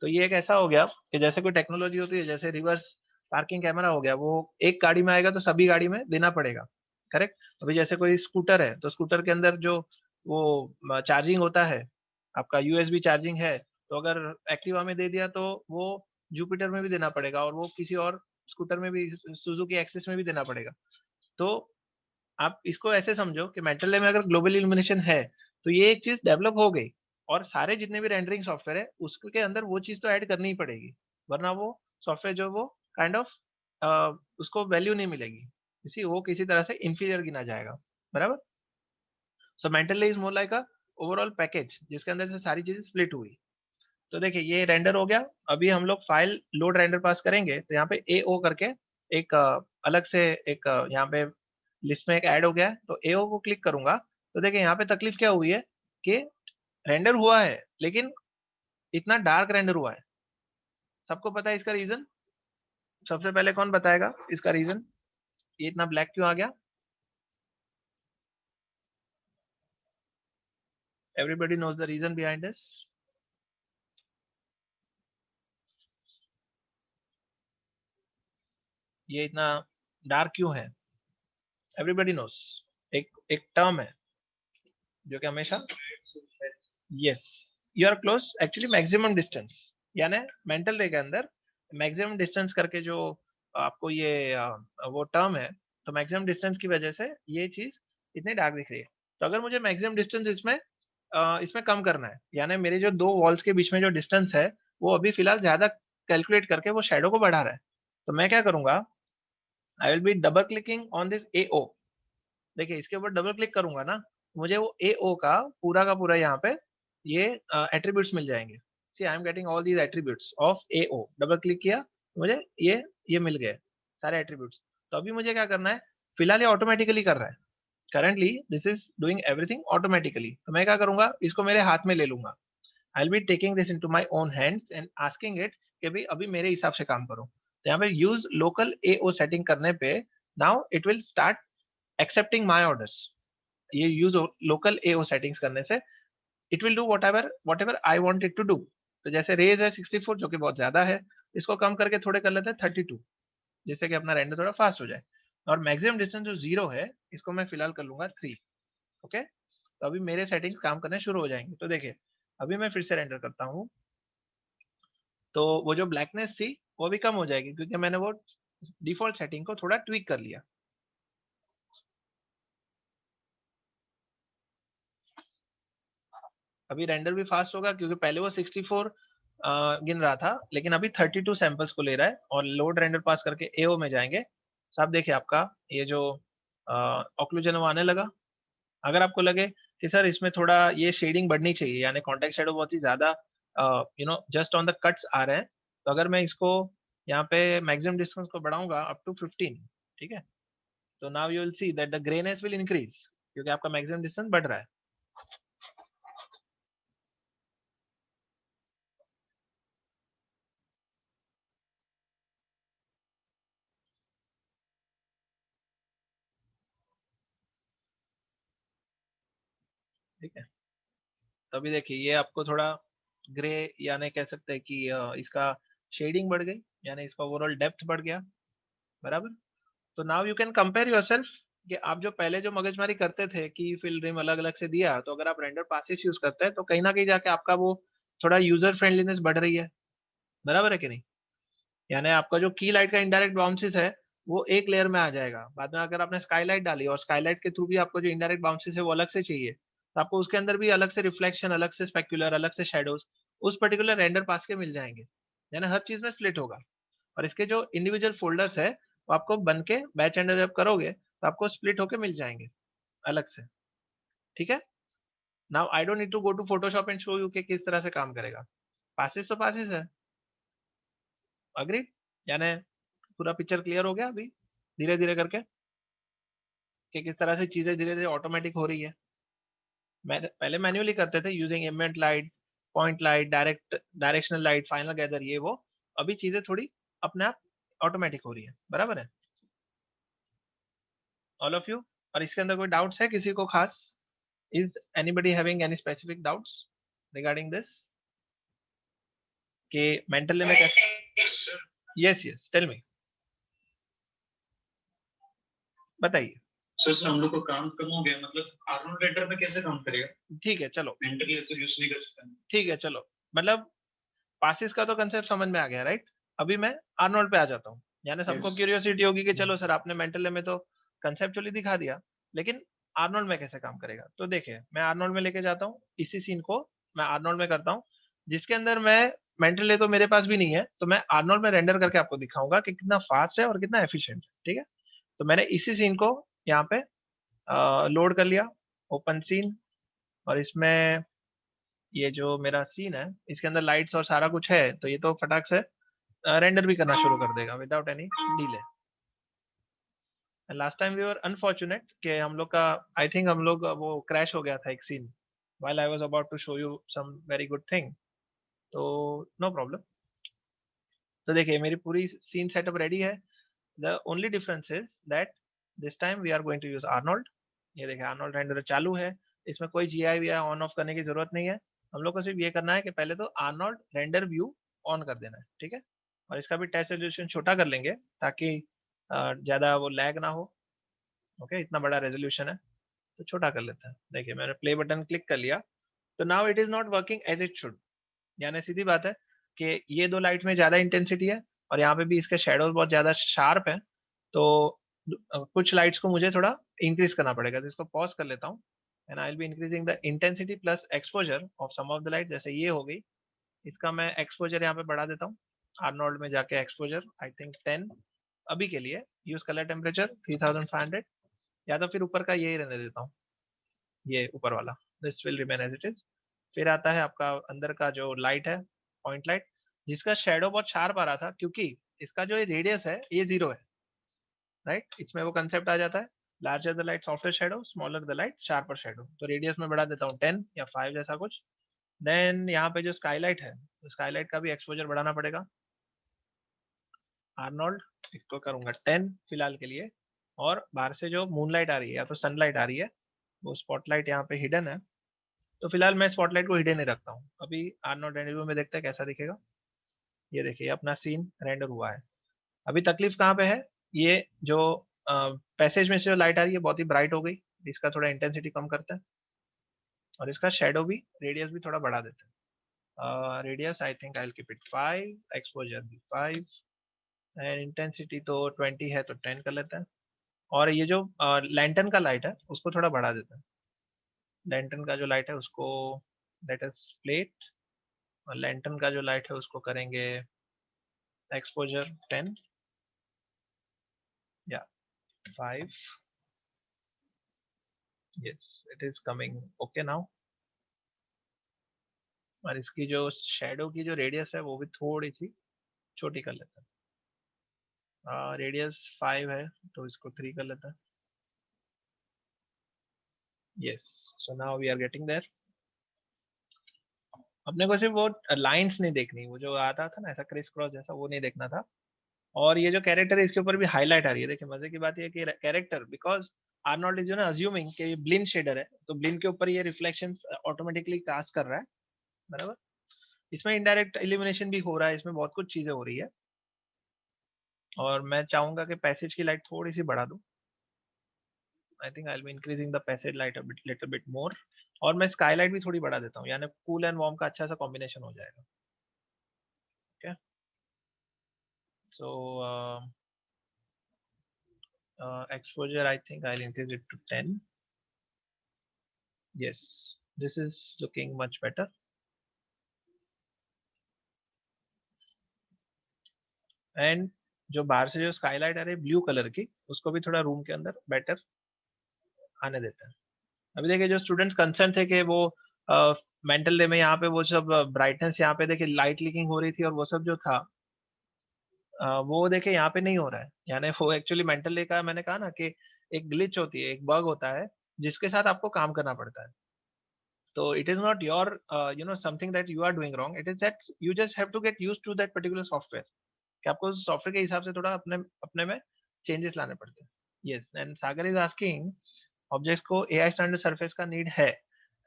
तो ये एक ऐसा हो गया कि जैसे कोई टेक्नोलॉजी होती है, जैसे रिवर्स पार्किंग कैमरा हो गया, वो एक गाड़ी में आएगा तो सभी गाड़ी में देना पड़ेगा, करेक्ट। अभी जैसे कोई स्कूटर है तो स्कूटर के अंदर जो वो चार्जिंग होता है, आपका USB चार्जिंग है, तो अगर एक्टिवा में दे दिया तो वो जुपिटर में भी देना पड़ेगा, और वो किसी और स्कूटर में भी, सुजुकी एक्सेस में भी देना पड़ेगा। तो आप इसको ऐसे समझो कि मेटल ले में अगर ग्लोबल इल्यूमिनेशन है तो ये एक चीज डेवलप हो गई, और सारे जितने भी रेंडरिंग सॉफ्टवेयर है उसके अंदर वो चीज तो ऐड करनी ही पड़ेगी, वरना वो सॉफ्टवेयर जो वो काइंड ऑफ उसको वैल्यू नहीं मिलेगी, इसी वो किसी तरह से इंफीरियर गिना जाएगा, बराबर। सो मेंटल ले is more like a overall package जिसके अंदर से सारी चीजें स्प्लिट हुई। तो देखिए ये रेंडर हो गया, अभी हम लोग फाइल लोड रेंडर पास करेंगे तो यहाँ पे AO करके एक अलग से एक यहाँ पे लिस्ट में एक ऐड हो गया है, तो AO को क्लिक करूंगा तो देखिए यहाँ पे तकलीफ क्या हुई है कि रेंडर हुआ है लेकिन इतना डार्क रेंडर हुआ है। सबको पता है इसका रीजन? सबसे पहले कौन बताएगा इसका रीजन, ये इतना ब्लैक क्यों आ गया? Everybody knows the reason behind this. ये इतना डार्क क्यों है? एवरीबडी नोज, एक एक टर्म है जो कि हमेशा, yes, you are close, actually maximum distance, यानी मेंटल रे के अंदर मैक्सिमम डिस्टेंस करके जो आपको ये वो टर्म है, तो मैक्सिमम डिस्टेंस की वजह से ये चीज इतनी डार्क दिख रही है। तो अगर मुझे मैक्सिमम डिस्टेंस इसमें कम करना है, यानी मेरे जो दो वॉल्स के बीच में जो डिस्टेंस है वो अभी फिलहाल ज्यादा कैलकुलेट करके वो शेडो को बढ़ा रहा है, तो मैं क्या करूंगा, आई will B double clicking on this AO। देखिए इसके ऊपर डबल क्लिक करूंगा ना, मुझे वो AO का पूरा यहाँ पे ये एट्रीब्यूट्स मिल जाएंगे। See I am getting all these attributes of AO, double click किया मुझे ये मिल गए सारे एट्रीब्यूट्स। तो अभी मुझे क्या करना है, फिलहाल ये ऑटोमेटिकली कर रहा है, currently this is doing everything automatically, तो मैं क्या करूंगा, इसको मेरे हाथ में ले लूंगा। आई will be taking this into my own hands and asking it कि भाई अभी मेरे हिसाब से काम करो। तो यहाँ पे यूज लोकल AO सेटिंग करने पे now it will start accepting my orders. ये यूज लोकल AO सेटिंग्स करने से it will do whatever I want it to do. तो जैसे रेज है 64 जो कि बहुत ज्यादा है, इसको कम करके थोड़े कर लेते हैं 32, जिससे कि अपना रेंडर थोड़ा फास्ट हो जाए। और मैक्सिमम डिस्टेंस जो 0 है इसको मैं फिलहाल कर लूंगा 3। ओके, तो अभी मेरे सेटिंग्स काम करने शुरू हो जाएंगे। तो देखिए अभी मैं फिर से रेंडर करता हूँ, तो वो जो ब्लैकनेस थी वो भी कम हो जाएगी क्योंकि मैंने वो डिफॉल्ट सेटिंग को थोड़ा ट्वीक कर लिया। अभी रेंडर भी फास्ट होगा क्योंकि पहले वो 64 गिन रहा था, लेकिन अभी 32 सैंपल्स को ले रहा है, और लोड रेंडर पास करके AO में जाएंगे। तो आप देखिए आपका ये जो ऑक्लूजन वो आने लगा। अगर आपको लगे कि सर इसमें थोड़ा ये शेडिंग बढ़नी चाहिए, यानी कॉन्टेक्स्ट शेडो बहुत ही ज्यादा जस्ट ऑन द कट्स आ रहे हैं, तो अगर मैं इसको यहाँ पे मैक्सिमम डिस्टेंस को बढ़ाऊंगा अप टू 15, ठीक है, तो now you will see that the greyness will increase क्योंकि आपका मैक्सिमम डिस्टेंस बढ़ रहा है। ठीक है, तो अभी देखिए ये आपको थोड़ा ग्रे, यानी कह सकते हैं कि इसका शेडिंग बढ़ गई, यानी इसका ओवरऑल डेप्थ बढ़ गया, बराबर। तो now you can compare yourself कि आप जो पहले जो मगजमारी करते थे कि फिल रिम अलग अलग से दिया, तो अगर आप रेंडर पासेस यूज करते हैं तो कहीं ना कहीं जाके आपका वो थोड़ा यूजर फ्रेंडलीनेस बढ़ रही है, बराबर है कि नहीं? यानी आपका जो की लाइट का इनडायरेक्ट बाउंसेस है वो एक लेयर में आ जाएगा। बाद में अगर आपने स्काईलाइट डाली और स्काईलाइट के थ्रू भी आपको जो इनडायरेक्ट बाउंसेस है वो अलग से चाहिए, तो आपको उसके अंदर भी अलग से रिफ्लेक्शन, अलग से स्पेक्युलर, अलग से शेडोज उस पर्टिकुलर रेंडर पास के मिल जाएंगे। यानी हर चीज में स्प्लिट होगा। और इसके जो इंडिविजुअल फोल्डर्स है वो आपको बन के बैच एंडर जब करोगे तो आपको स्प्लिट होके मिल जाएंगे अलग से। ठीक है? Now I don't need to go to Photoshop and show you कि किस तरह से काम करेगा। पासिस तो पासिस है। अग्री? यानी पूरा पिक्चर क्लियर हो गया अभी धीरे धीरे करके कि किस तरह से चीजें धीरे धीरे ऑटोमेटिक हो रही है। पहले मैन्युअली करते थे using ambient light, point light, directional light, final gather, ये वो। अभी चीजें थोड़ी अपने आप ऑटोमेटिक हो रही है, बराबर है ऑल ऑफ यू? और इसके अंदर कोई डाउट्स है किसी को खास? Is anybody having any specific doubts regarding this कि मेंटली में कैसे? यस यस, टेल मी, बताइए। सर हम लोग को काम कम हो गया, मतलब आर्नोल्ड रेंडर में कैसे काम करेगा? ठीक है चलो, मेंटली तो यूज नहीं कर सकता। ठीक है चलो, मतलब पासिस का तो कंसेप्ट समझ में आ गया, राइट? अभी मैं आर्नोल्ड पे आ जाता हूँ। यानी सबको Yes. क्यूरियोसिटी होगी कि चलो सर आपने मेंटल में तो कंसेप्चुअली दिखा दिया, लेकिन आर्नोल्ड में कैसे काम करेगा? तो देखिए मैं आर्नोल्ड में लेके जाता हूँ, इसी सीन को मैं आर्नोल्ड में करता हूँ, जिसके अंदर मैं मेंटल तो मेरे पास भी नहीं है, तो मैं आर्नोल्ड में रेंडर करके आपको दिखाऊंगा कि कितना फास्ट है और कितना एफिशिएंट है। ठीक है? तो मैंने इसी सीन को यहाँ पे लोड कर लिया, ओपन सीन, और इसमें ये जो मेरा सीन है इसके अंदर लाइट्स और सारा कुछ है, तो ये तो फटाक से रेंडर भी करना शुरू कर देगा without any delay. Last time we were unfortunate कि हम लोग का, आई थिंक हम लोग वो क्रैश हो गया था एक scene while I was about to show you some very good thing. तो नो प्रॉब्लम। तो देखिए मेरी पूरी सीन सेटअप रेडी है। The only difference is that this time we are going to use Arnold. ये देखिए आर्नोल्ड रेंडर चालू है, इसमें कोई जीआई वी ऑन ऑफ करने की जरूरत नहीं है। हम लोग को सिर्फ ये करना है कि पहले तो आर्नोल्ड रेंडर व्यू ऑन कर देना है। ठीक है? और इसका भी टेस्ट रेजोल्यूशन छोटा कर लेंगे ताकि ज्यादा वो लैग ना हो। ओके, इतना बड़ा रेजोल्यूशन है तो छोटा कर लेते हैं। देखिए मैंने प्ले बटन क्लिक कर लिया, तो now it is not working as it should. यानी सीधी बात है कि ये दो लाइट में ज्यादा इंटेंसिटी है और यहाँ पे भी इसके शेडोज बहुत ज्यादा शार्प है। तो कुछ लाइट्स को मुझे थोड़ा इंक्रीज करना पड़ेगा, तो इसको पॉज कर लेता हूँ। And I will be increasing the intensity plus exposure of some of the light. जैसे ये हो गई, इसका मैं एक्सपोजर यहाँ पे बढ़ा देता हूँ। आर्नोल्ड में जाके एक्सपोजर आई थिंक 10 अभी के लिए। यूज कलर टेम्परेचर 3500, या तो फिर ऊपर का यही रहने देता हूँ, ये ऊपर वाला, this will remain as it is. फिर आता है आपका अंदर का जो लाइट है, पॉइंट लाइट, जिसका शेडो बहुत शार्प आ रहा था क्योंकि इसका जो रेडियस है ये 0 है, राइट? इसमें वो कंसेप्ट आ जाता है, larger the light softer shadow, smaller the light sharper shadow. तो रेडियस में बढ़ा देता हूँ 10 या 5 जैसा कुछ। देन यहाँ पे जो स्काईलाइट है, तो स्काईलाइट का भी एक्सपोजर बढ़ाना पड़ेगा। आर्नोल्ड, इसको करूंगा 10 फिलहाल के लिए। और बाहर से जो मूनलाइट आ रही है या तो सनलाइट आ रही है, वो स्पॉटलाइट यहाँ पे हिडन है, तो फिलहाल मैं स्पॉटलाइट को हिडन ही रखता हूँ। अभी आर्नोल्ड रेंडर में देखते हैं कैसा दिखेगा। ये देखिए अपना सीन रेंडर हुआ है। अभी तकलीफ कहाँ पे है? ये जो पैसेज में से जो लाइट आ रही है बहुत ही ब्राइट हो गई, इसका थोड़ा इंटेंसिटी कम करते हैं और इसका शेडो भी, रेडियस भी थोड़ा बढ़ा देते हैं। Radius I think I will keep it 5, exposure भी 5, एंड इंटेंसिटी तो 20 है तो 10 कर लेते हैं। और ये जो लैंटर्न का लाइट है उसको थोड़ा बढ़ा देते हैं। लैंटर्न का जो लाइट है उसको लेट अस स्प्लिट, और लैंटर्न का जो लाइट है उसको करेंगे एक्सपोजर 10 या 5। Yes, it is coming okay now. और इसकी जो शेडो की जो रेडियस है वो भी थोड़ी सी छोटी कर लेते हैं। रेडियस 5 है तो इसको 3 कर लेते हैं। Yes, so now we are getting there. अपने को सिर्फ वो लाइंस नहीं देखनी, वो जो आता था ना ऐसा क्रिस क्रॉस जैसा, वो नहीं देखना था। और ये जो कैरेक्टर है इसके ऊपर भी हाईलाइट आ रही है। देखिए मजे की बात ये है कि कैरेक्टर, बिकॉज आर्नोल्ड इज ना अज्यूमिंग कि ये ब्लिन शेडर है, तो ब्लिन के ऊपर ये रिफ्लेक्शन ऑटोमेटिकली कास्ट कर रहा है, बराबर। इसमें इनडायरेक्ट इल्यूमिनेशन भी हो रहा है, इसमें बहुत कुछ चीजें हो रही है। और मैं चाहूंगा कि पैसेज की लाइट थोड़ी सी बढ़ा दूं, आई think I will be increasing the passage light a bit little bit more, और मैं स्काईलाइट भी थोड़ी बढ़ा देता हूँ, यानी कूल एंड वार्म का अच्छा सा कॉम्बिनेशन हो जाएगा. Okay, so exposure I think I'll increase it to 10. Yes, this is looking much better. And जो बाहर से जो स्काईलाइट आ रही है ब्लू कलर की, उसको भी थोड़ा रूम के अंदर बेटर आने देते हैं. अभी देखिए जो स्टूडेंट्स कंसर्न थे कि वो मेंटल डे में यहाँ पे वो सब ब्राइटनेस यहाँ पे देखिए लाइट लीकिंग हो रही थी और वो सब जो था वो देखिए यहाँ पे नहीं हो रहा है, यानी वो एक्चुअली मेंटल डे का मैंने कहा ना कि एक ग्लिच होती है, एक बग होता है जिसके साथ आपको काम करना पड़ता है. तो it is not your something that you are doing wrong, it is that you just have to get used to that particular software, कि आपको उस सॉफ्टवेयर के हिसाब से थोड़ा अपने अपने में चेंजेस लाने पड़ते हैं. Yes, and Sagar is asking objects को एआई स्टैंडर्ड सरफेस का नीड है.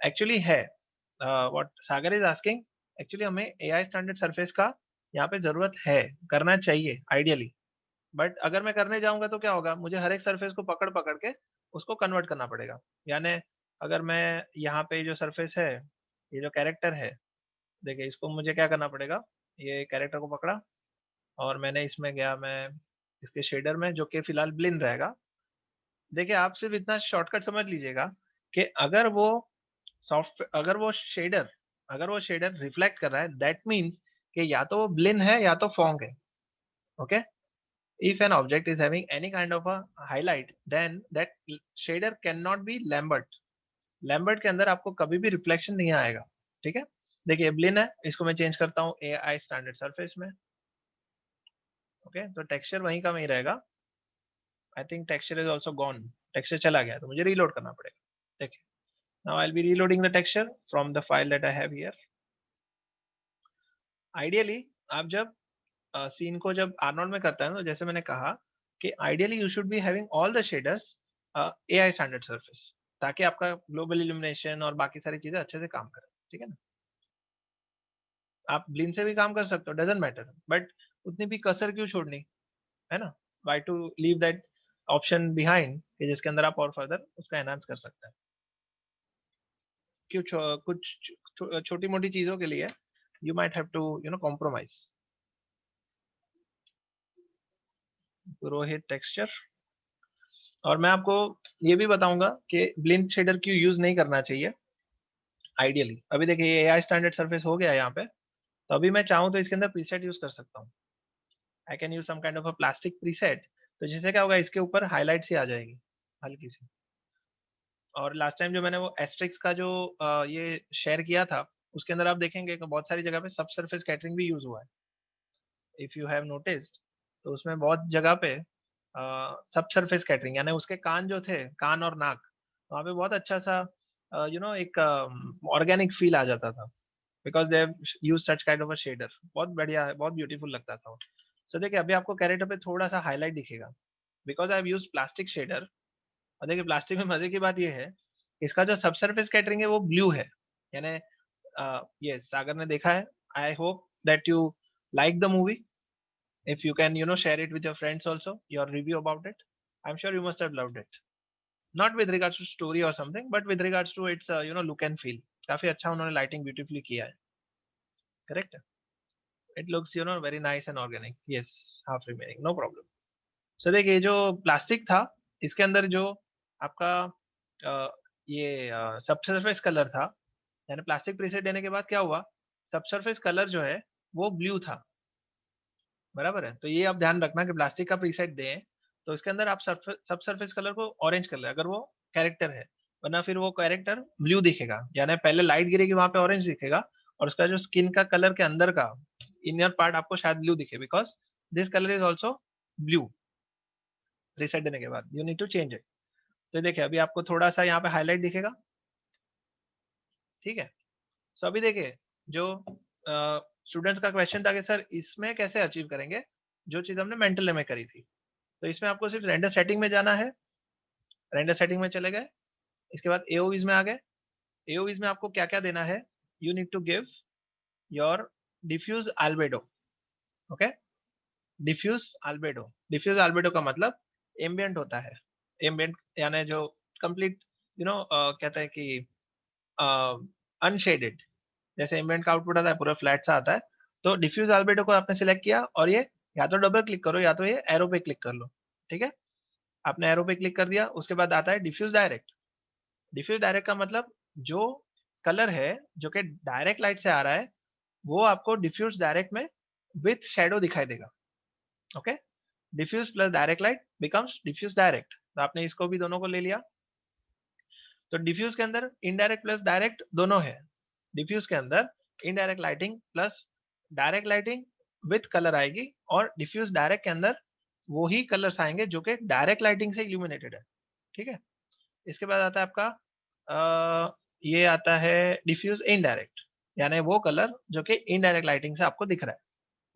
एक्चुअली है, what Sagar is asking, actually हमें एआई स्टैंडर्ड सरफेस का यहाँ पे जरूरत है, करना चाहिए आइडियली. बट अगर मैं करने जाऊंगा तो क्या होगा, मुझे हर एक सरफेस को पकड़ पकड़ के उसको कन्वर्ट करना पड़ेगा. यानी अगर मैं यहाँ पे जो सरफेस है, ये जो कैरेक्टर है, देखिए इसको मुझे क्या करना पड़ेगा, ये कैरेक्टर को पकड़ा और मैंने इसमें गया, मैं इसके शेडर में जो कि फिलहाल ब्लिन रहेगा. देखिए आप सिर्फ इतना शॉर्टकट समझ लीजिएगा कि अगर वो शेडर रिफ्लेक्ट कर रहा है, दैट मीन्स कि या तो वो ब्लिन है या तो फॉन्ग है. Okay, if an object is having any kind of a highlight, then that shader cannot be lambert. lambert के अंदर आपको कभी भी रिफ्लेक्शन नहीं आएगा. ठीक है, देखिए ब्लिन है, इसको मैं चेंज करता हूँ AI स्टैंडर्ड सरफेस में. ओके, तो टेक्सचर वहीं का वहीं रहेगा. I think texture is also gone, texture चला गया, तो मुझे रीलोड करना पड़ेगा. देखिए, now I will B reloading the texture from the file that I have here. Ideally आप जब सीन को जब आर्नोल्ड में करता है, तो जैसे मैंने कहा कि ideally you should be having all the shaders AI standard surface, ताकि आपका ग्लोबल इल्यूमिनेशन और बाकी सारी चीजें अच्छे से काम करें. ठीक है ना, आप ब्लिन से भी काम कर सकते हो, डजेंट मैटर, बट उतनी भी कसर क्यों छोड़नी, है ना. Why to leave that option behind कि जिसके अंदर आप और फर्दर उसका एनहांस कर सकते हैं. क्यों कुछ छोटी मोटी चीजों के लिए you might have to compromise. पुरोहित टेक्सचर, और मैं आपको ये भी बताऊंगा कि ब्लिंक शेडर क्यों यूज नहीं करना चाहिए आइडियली. अभी देखिए ये एआई स्टैंडर्ड सरफेस हो गया यहाँ पे, तो अभी मैं चाहूँ तो इसके अंदर प्रीसेट यूज कर सकता हूँ. I can use some kind of a plastic preset, तो जिससे क्या होगा, इसके ऊपर हाईलाइट सी आ जाएगी हल्की सी. और लास्ट टाइम जो मैंने वो एस्ट्रिक्स का जो ये शेयर किया था, उसके अंदर आप देखेंगे कि बहुत सारी जगह पे सब सरफेस कैटरिंग भी यूज हुआ है, इफ यू हैव नोटिस्ड. तो उसमें बहुत जगह पे सब सरफेस कैटरिंग, यानी उसके कान जो थे, कान और नाक, वहाँ पे बहुत अच्छा सा एक ऑर्गेनिक फील आ जाता था, because they use such kind of a shader. बहुत बढ़िया है, बहुत ब्यूटीफुल लगता था. सो देखिए अभी आपको कैरेक्टर पे थोड़ा सा हाईलाइट दिखेगा, because I have use plastic shader. और देखिए प्लास्टिक में मजे की बात ये है, इसका जो सब सरफेस कैटरिंग है वो ब्लू है, यानी ये सागर ने देखा है. I hope that you like the movie. If you can share it with your friends also, your review about it, I'm sure you must have loved it. Not with regards to story or something, but with regards to its look and feel. काफी अच्छा उन्होंने lighting beautifully किया है. Correct, it looks very nice and organic. Yes, half remaining, no problem. So देखिए जो plastic था, इसके अंदर जो आपका ये सबसरफेस कलर था, यानी प्लास्टिक प्रीसेट देने के बाद क्या हुआ, सबसरफेस कलर जो है वो ब्लू था. बराबर है, तो ये आप ध्यान रखना कि प्लास्टिक का प्रीसेट दें तो इसके अंदर आप सब सरफेस कलर को ऑरेंज कर ले अगर वो कैरेक्टर है, वरना फिर वो कैरेक्टर ब्लू दिखेगा, यानी पहले लाइट गिरेगी वहां पे ऑरेंज दिखेगा, और उसका जो स्किन का कलर के अंदर का इनर पार्ट आपको शायद ब्लू दिखे, because this colour is also blue. Preset देने के बाद you need to change it. तो देखिए अभी आपको थोड़ा सा यहाँ पे हाईलाइट दिखेगा. ठीक है, सो अभी देखिए जो स्टूडेंट्स का क्वेश्चन था कि सर इसमें कैसे अचीव करेंगे जो चीज हमने मेंटल में करी थी. तो इसमें आपको सिर्फ रेंडर सेटिंग में जाना है, रेंडर सेटिंग में चले गए, इसके बाद एओवीज में आ गए. एओवीज में आपको क्या क्या देना है, you need to give your diffuse albedo. Okay, diffuse albedo का मतलब एम्बियंट होता है. एम्बियंट यानी जो कंप्लीट कहते हैं कि अनशेडेड, जैसे एम्बिएंट का आउटपुट आता है पूरा फ्लैट सा आता है, तो डिफ्यूज अल्बेडो को आपने सिलेक्ट किया और ये या तो डबल क्लिक करो या तो ये एरो पे क्लिक कर लो, ठीक है। आपने एरो पे क्लिक कर दिया, उसके बाद आता है डिफ्यूज डायरेक्ट। डिफ्यूज डायरेक्ट का मतलब जो कलर है जो कि डायरेक्ट लाइट से आ रहा है वो आपको डिफ्यूज डायरेक्ट में विथ शेडो दिखाई देगा, okay. Diffuse plus direct light becomes diffuse direct, तो आपने इसको भी दोनों को ले लिया। तो डिफ्यूज के अंदर इनडायरेक्ट प्लस डायरेक्ट दोनों है। डिफ्यूज के अंदर indirect lighting plus direct lighting with colour आएगी, और डिफ्यूज डायरेक्ट के अंदर वो ही कलर्स आएंगे जो कि डायरेक्ट लाइटिंग से इल्यूमिनेटेड है, ठीक है। इसके बाद आता है आपका ये आता है डिफ्यूज इनडायरेक्ट, यानी वो कलर जो कि इनडायरेक्ट लाइटिंग से आपको दिख रहा है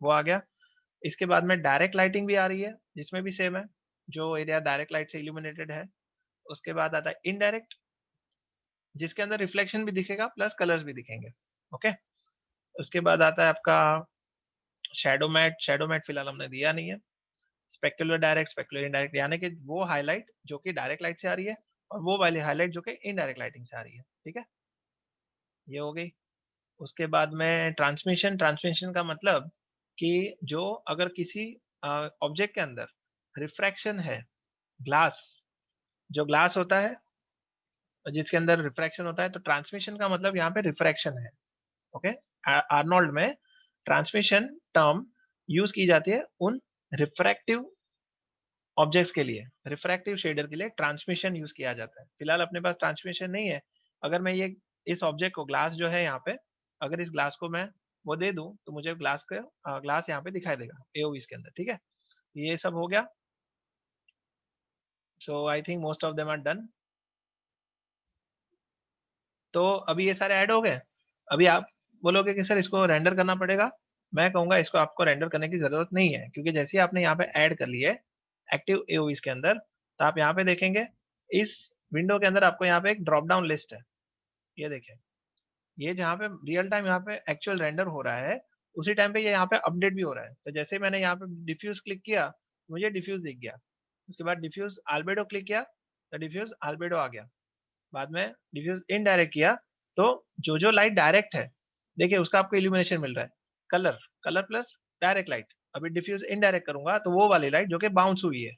वो आ गया। इसके बाद में डायरेक्ट लाइटिंग भी आ रही है जिसमें भी सेम है, जो एरिया डायरेक्ट लाइट से इल्यूमिनेटेड है। उसके बाद आता है इनडायरेक्ट जिसके अंदर रिफ्लेक्शन भी दिखेगा प्लस कलर्स भी दिखेंगे, ओके। उसके बाद आता है आपका शैडो मैट। शैडो मैट फिलहाल हमने दिया नहीं है। स्पेक्युलर डायरेक्ट, स्पेक्युलर इनडायरेक्ट, यानी कि वो हाईलाइट जो कि डायरेक्ट लाइट से आ रही है और वो वाली हाईलाइट जो कि इनडायरेक्ट लाइटिंग से आ रही है, ठीक है। ये हो गई। उसके बाद में ट्रांसमिशन। ट्रांसमिशन का मतलब कि जो अगर किसी ऑब्जेक्ट के अंदर रिफ्रैक्शन है, ग्लास, जो ग्लास होता है जिसके अंदर रिफ्रैक्शन होता है, तो ट्रांसमिशन का मतलब यहाँ पे रिफ्रैक्शन है, ओके। आर्नोल्ड में ट्रांसमिशन टर्म यूज की जाती है उन रिफ्रैक्टिव ऑब्जेक्ट्स के लिए, रिफ्रैक्टिव शेडर के लिए ट्रांसमिशन यूज किया जाता है। फिलहाल अपने पास ट्रांसमिशन नहीं है। अगर मैं ये इस ऑब्जेक्ट को, ग्लास जो है यहाँ पे, अगर इस ग्लास को मैं वो दे दूं तो मुझे ग्लास यहाँ पे दिखाई देगा एओवीज के अंदर, ठीक है। ये सब हो गया। So I think most of them are done. तो अभी ये सारे ऐड हो गए। अभी आप बोलोगे कि सर इसको रेंडर करना पड़ेगा। मैं कहूंगा इसको आपको रेंडर करने की जरूरत नहीं है, क्योंकि जैसे ही आपने यहाँ पे ऐड कर लिए एक्टिव एओवीज के अंदर, तो आप यहाँ पे देखेंगे इस विंडो के अंदर आपको यहाँ पे एक ड्रॉप डाउन लिस्ट है। ये देखें, ये जहाँ पे रियल टाइम यहाँ पे एक्चुअल रेंडर हो रहा है उसी टाइम पे ये यहाँ पे अपडेट भी हो रहा है। तो जैसे ही मैंने यहाँ पे डिफ्यूज क्लिक किया मुझे डिफ्यूज दिख गया। उसके बाद डिफ्यूज आल्बेडो क्लिक किया तो डिफ्यूज आल्बेडो आ गया। बाद में डिफ्यूज इनडायरेक्ट किया तो जो जो लाइट डायरेक्ट है देखिए उसका आपको इल्यूमिनेशन मिल रहा है, colour, colour plus direct light. अभी डिफ्यूज इनडायरेक्ट करूंगा तो वो वाली लाइट जो कि बाउंस हुई है।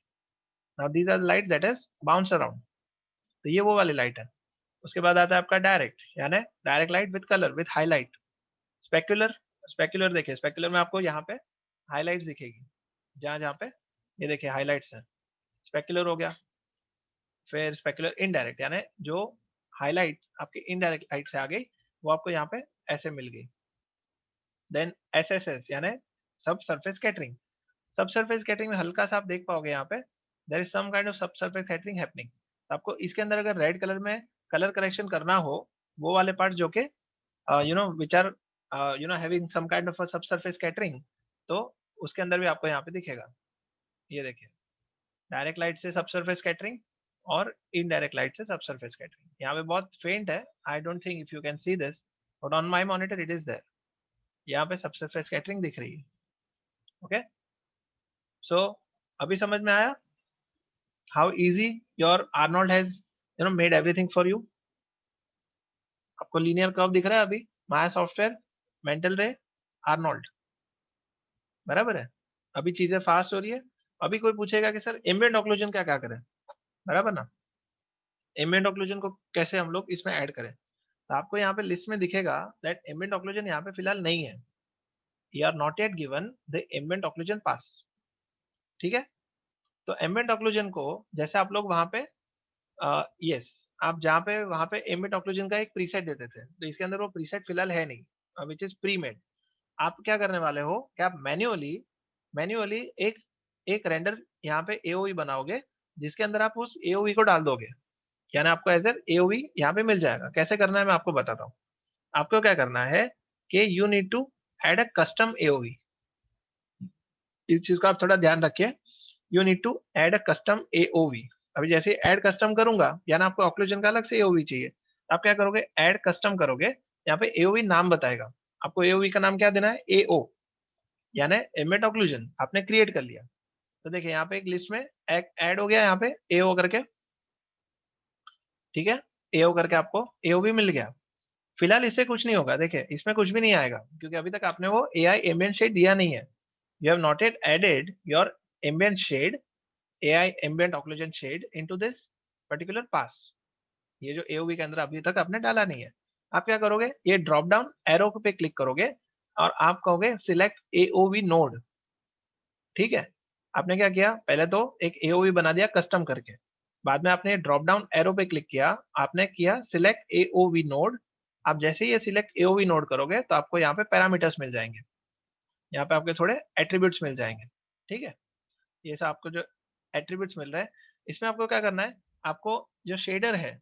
Now these are light that is bounce around, तो ये वो वाली लाइट है। उसके बाद आता है आपका डायरेक्ट, यानी direct light with colour with highlight. Specular, specular देखिए, स्पेक्युलर में आपको यहाँ पे हाईलाइट्स दिखेगी, जहाँ जहाँ पे ये देखिए हाईलाइट्स हैं, स्पेक्युलर हो गया। फिर स्पेक्युलर इनडायरेक्ट, यानी जो हाईलाइट आपकी इनडायरेक्ट लाइट से आ गई वो आपको यहाँ पे ऐसे मिल गई। देन एसएसएस यानी sub surface scattering. Sub surface scattering में हल्का सा आप देख पाओगे यहाँ पे there is some kind of sub surface scattering happening. आपको इसके अंदर अगर रेड कलर में कलर करेक्शन करना हो, वो वाले पार्ट जो कि which are having some kind of sub surface scattering, तो उसके अंदर भी आपको यहाँ पे दिखेगा। ये देखिए, डायरेक्ट लाइट से सब सरफेस कैटरिंग और इनडायरेक्ट लाइट से सब सरफेस कैटरिंग। यहाँ पे बहुत फेंट है, I don't think if you can see this, but on my monitor it is there. यहाँ पे सब सरफेस कैटरिंग दिख रही है, ओके। सो अभी समझ में आया how easy your Arnold has made everything for you. आपको लीनियर कर्व दिख रहा है अभी, माया सॉफ्टवेयर, मेंटल रे, आर्नोल्ड, बराबर है। अभी चीजें फास्ट हो रही है। अभी कोई पूछेगा कि सर एम्बिएंट ऑक्लूजन क्या क्या करें, बराबर ना। एम्बिएंट ऑक्लूजन को कैसे हम लोग इसमें ऐड करें, तो आपको यहाँ पे लिस्ट में दिखेगा दैट एम्बिएंट ऑक्लूजन यहाँ पे फिलहाल नहीं है। You are not yet given the ambient occlusion pass, ठीक है। तो एम्बिएंट ऑक्लूजन को जैसे आप लोग वहां पे यस आप जहाँ पे वहां पे एम्बिएंट ऑक्लूजन का एक प्रीसेट देते थे, तो इसके अंदर वो प्रीसेट फिलहाल है नहीं, विच इज प्री मेड। आप क्या करने वाले हो कि आप मैन्युअली मैन्युअली एक एक रेंडर यहाँ पे एओवी बनाओगे जिसके अंदर आप उस एओवी को डाल दोगे, यानी आपको एज एन एओवी यहाँ पे मिल जाएगा। कैसे करना है मैं आपको बताता हूँ। आपको क्या करना है कि you need to add a custom AOV. इस चीज को आप थोड़ा ध्यान रखिए, you need to add a custom AOV. अभी जैसे ऐड कस्टम करूंगा, यानी आपको ऑक्लूजन का अलग से एओवी चाहिए, आप क्या करोगे, ऐड कस्टम करोगे, यहाँ पे एओवी नाम बताएगा। आपको एओवी का नाम क्या देना है, एओ, यानी एम्बिएंट ऑक्लूजन आपने क्रिएट कर लिया। तो देखिए यहाँ पे एक लिस्ट में ऐड हो गया यहाँ पे एओ करके। ठीक है, AO करके आपको AO भी मिल गया। फिलहाल इससे कुछ नहीं होगा, देखिए इसमें कुछ भी नहीं आएगा क्योंकि अभी तक आपने वो AI ambient shade दिया नहीं है। You have not yet added your ambient shade, AI ambient occlusion shade into this particular pass। ये जो AOV के अंदर अभी तक आपने डाला नहीं है। आप क्या करोगे, ये ड्रॉप डाउन एरो पे क्लिक करोगे और आप कहोगे सिलेक्ट AOV नोड। ठीक है, आपने क्या किया, पहले तो एक AOV बना दिया कस्टम करके, बाद में आपने ड्रॉप डाउन एरो पे क्लिक किया, आपने किया सिलेक्ट AOV नोड। आप जैसे ही ये सिलेक्ट AOV नोड करोगे तो आपको यहाँ पे पैरामीटर्स मिल जाएंगे, यहाँ पे आपके थोड़े एट्रीब्यूट्स मिल जाएंगे। ठीक है, ये सब आपको जो एट्रीब्यूट्स मिल रहे हैं, इसमें आपको क्या करना है, आपको जो शेडर है,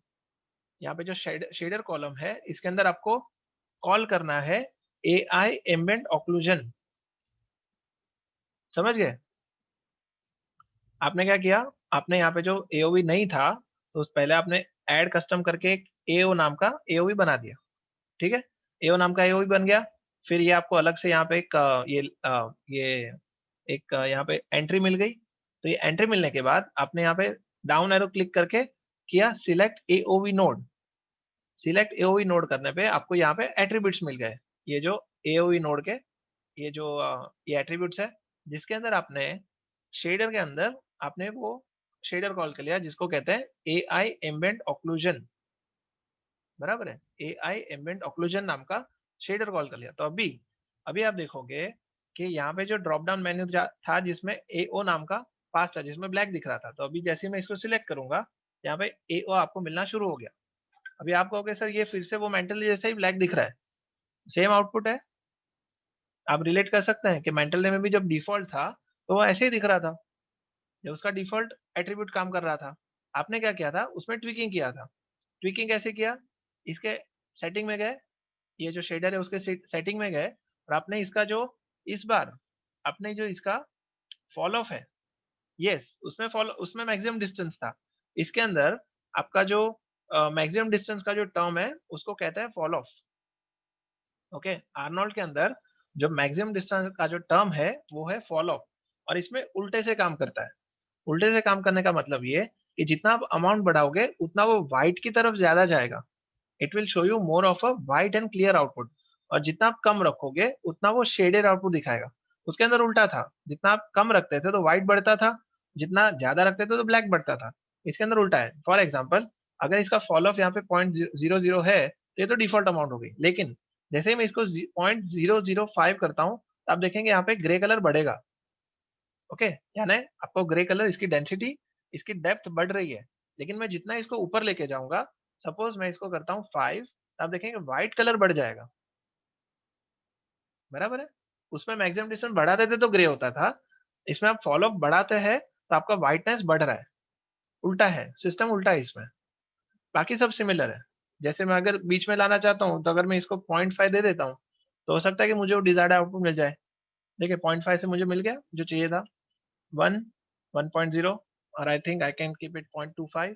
यहाँ पे जो शेडर कॉलम है, इसके अंदर आपको कॉल करना है AI एम्बिएंट ऑक्लूजन। समझ गए? आपने क्या किया, आपने यहाँ पे जो AOV नहीं था, तो उस पहले आपने ऐड कस्टम करके एक AO नाम का AOV बना दिया। ठीक है, AO नाम का AOV बन गया। फिर ये आपको अलग से यहाँ पे एक यहाँ पे एंट्री मिल गई। तो ये एंट्री मिलने के बाद आपने यहाँ पे डाउन एरो क्लिक करके किया select AOV node. Select AOV node करने पे आपको यहाँ पे एट्रीब्यूट्स मिल गए। ये जो AOV नोड के ये जो ये एट्रीब्यूट्स है, जिसके अंदर आपने शेडर के अंदर आपने वो शेडर कॉल कर लिया जिसको कहते हैं AI एम्बिएंट ऑक्लूजन। बराबर है, AI एम्बिएंट ऑक्लूजन नाम का शेडर कॉल कर लिया। तो अभी अभी आप देखोगे कि यहाँ पे जो ड्रॉप डाउन मेन्यू था जिसमें AO नाम का पास था, जिसमें ब्लैक दिख रहा था, तो अभी जैसे ही मैं इसको सिलेक्ट करूंगा, यहाँ पे AO आपको मिलना शुरू हो गया। अभी आप कहोगे सर ये फिर से वो मेंटली जैसा ही ब्लैक दिख रहा है, सेम आउटपुट है। आप रिलेट कर सकते हैं कि मेंटल डे में भी जब डिफॉल्ट था तो वो ऐसे ही दिख रहा था, जब उसका डिफॉल्ट एट्रीब्यूट काम कर रहा था। आपने क्या किया था, उसमें ट्विकिंग किया था। ट्विकिंग कैसे किया, इसके सेटिंग में गए, ये जो शेडर है उसके सेटिंग में गए और आपने इसका जो इस बार आपने जो इसका फॉल ऑफ है, यस उसमें मैक्सिमम डिस्टेंस था। इसके अंदर आपका जो मैक्सिमम डिस्टेंस का जो टर्म है उसको कहते हैं फॉल ऑफ। ओके, आर्नोल्ड के अंदर जो मैक्सिमम डिस्टेंस का जो टर्म है वो है फॉल ऑफ, और इसमें उल्टे से काम करता है। उल्टे से काम करने का मतलब ये कि जितना आप अमाउंट बढ़ाओगे उतना वो व्हाइट की तरफ ज्यादा जाएगा। It will show you more of a white and clear output. और जितना आप कम रखोगे उतना वो शेडेड आउटपुट दिखाएगा। उसके अंदर उल्टा था, जितना आप कम रखते थे तो व्हाइट बढ़ता था, जितना ज्यादा रखते थे तो ब्लैक बढ़ता था। इसके अंदर उल्टा है। फॉर एग्जाम्पल, अगर इसका फॉल ऑफ यहाँ पे 0.00 है तो ये तो डिफॉल्ट अमाउंट हो गई, लेकिन जैसे ही मैं इसको 0.005 करता हूँ तो आप देखेंगे यहाँ पे ग्रे कलर बढ़ेगा। ओके, यानी आपको ग्रे कलर, इसकी डेंसिटी, इसकी डेप्थ बढ़ रही है। लेकिन मैं जितना इसको ऊपर लेके जाऊंगा, सपोज मैं इसको करता हूँ 5, तो आप देखेंगे व्हाइट कलर बढ़ जाएगा। बराबर है, उसमें मैक्सिमम डिस्टेंस बढ़ाते थे तो ग्रे होता था, इसमें आप फॉलो बढ़ाते हैं तो आपका व्हाइटनेस बढ़ रहा है। उल्टा है, सिस्टम उल्टा है इसमें। बाकी सब सिमिलर है। जैसे मैं अगर बीच में लाना चाहता हूँ तो अगर मैं इसको 0.5 दे देता हूँ तो हो सकता है कि मुझे वो डिजायर्ड आउटपुट मिल जाए। देखिए 0.5 से मुझे मिल गया जो चाहिए था, 1, 1.0, और आई think I can keep it 0.25।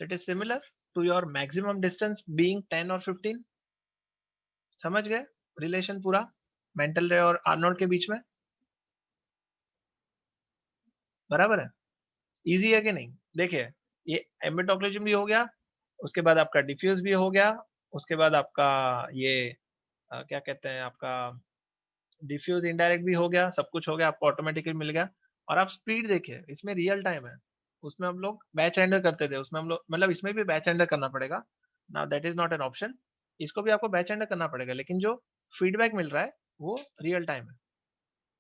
So it is similar to your maximum distance being 10 और 15। समझ गए रिलेशन पूरा मेंटल रे और आर्नोल्ड के बीच में? बराबर है, इजी है कि नहीं? देखिए, ये एम्बिएंट ऑक्लूजन भी हो गया, उसके बाद आपका डिफ्यूज भी हो गया, उसके बाद आपका ये क्या कहते हैं, आपका डिफ्यूज इनडायरेक्ट भी हो गया, सब कुछ हो गया, आपको ऑटोमेटिकली मिल गया। और आप स्पीड देखिए, इसमें रियल टाइम है। उसमें हम लोग बैच रेंडर करते थे, उसमें हम लोग मतलब इसमें भी बैच रेंडर करना पड़ेगा। Now that is not an option, इसको भी आपको बैच रेंडर करना पड़ेगा, लेकिन जो फीडबैक मिल रहा है वो रियल टाइम है।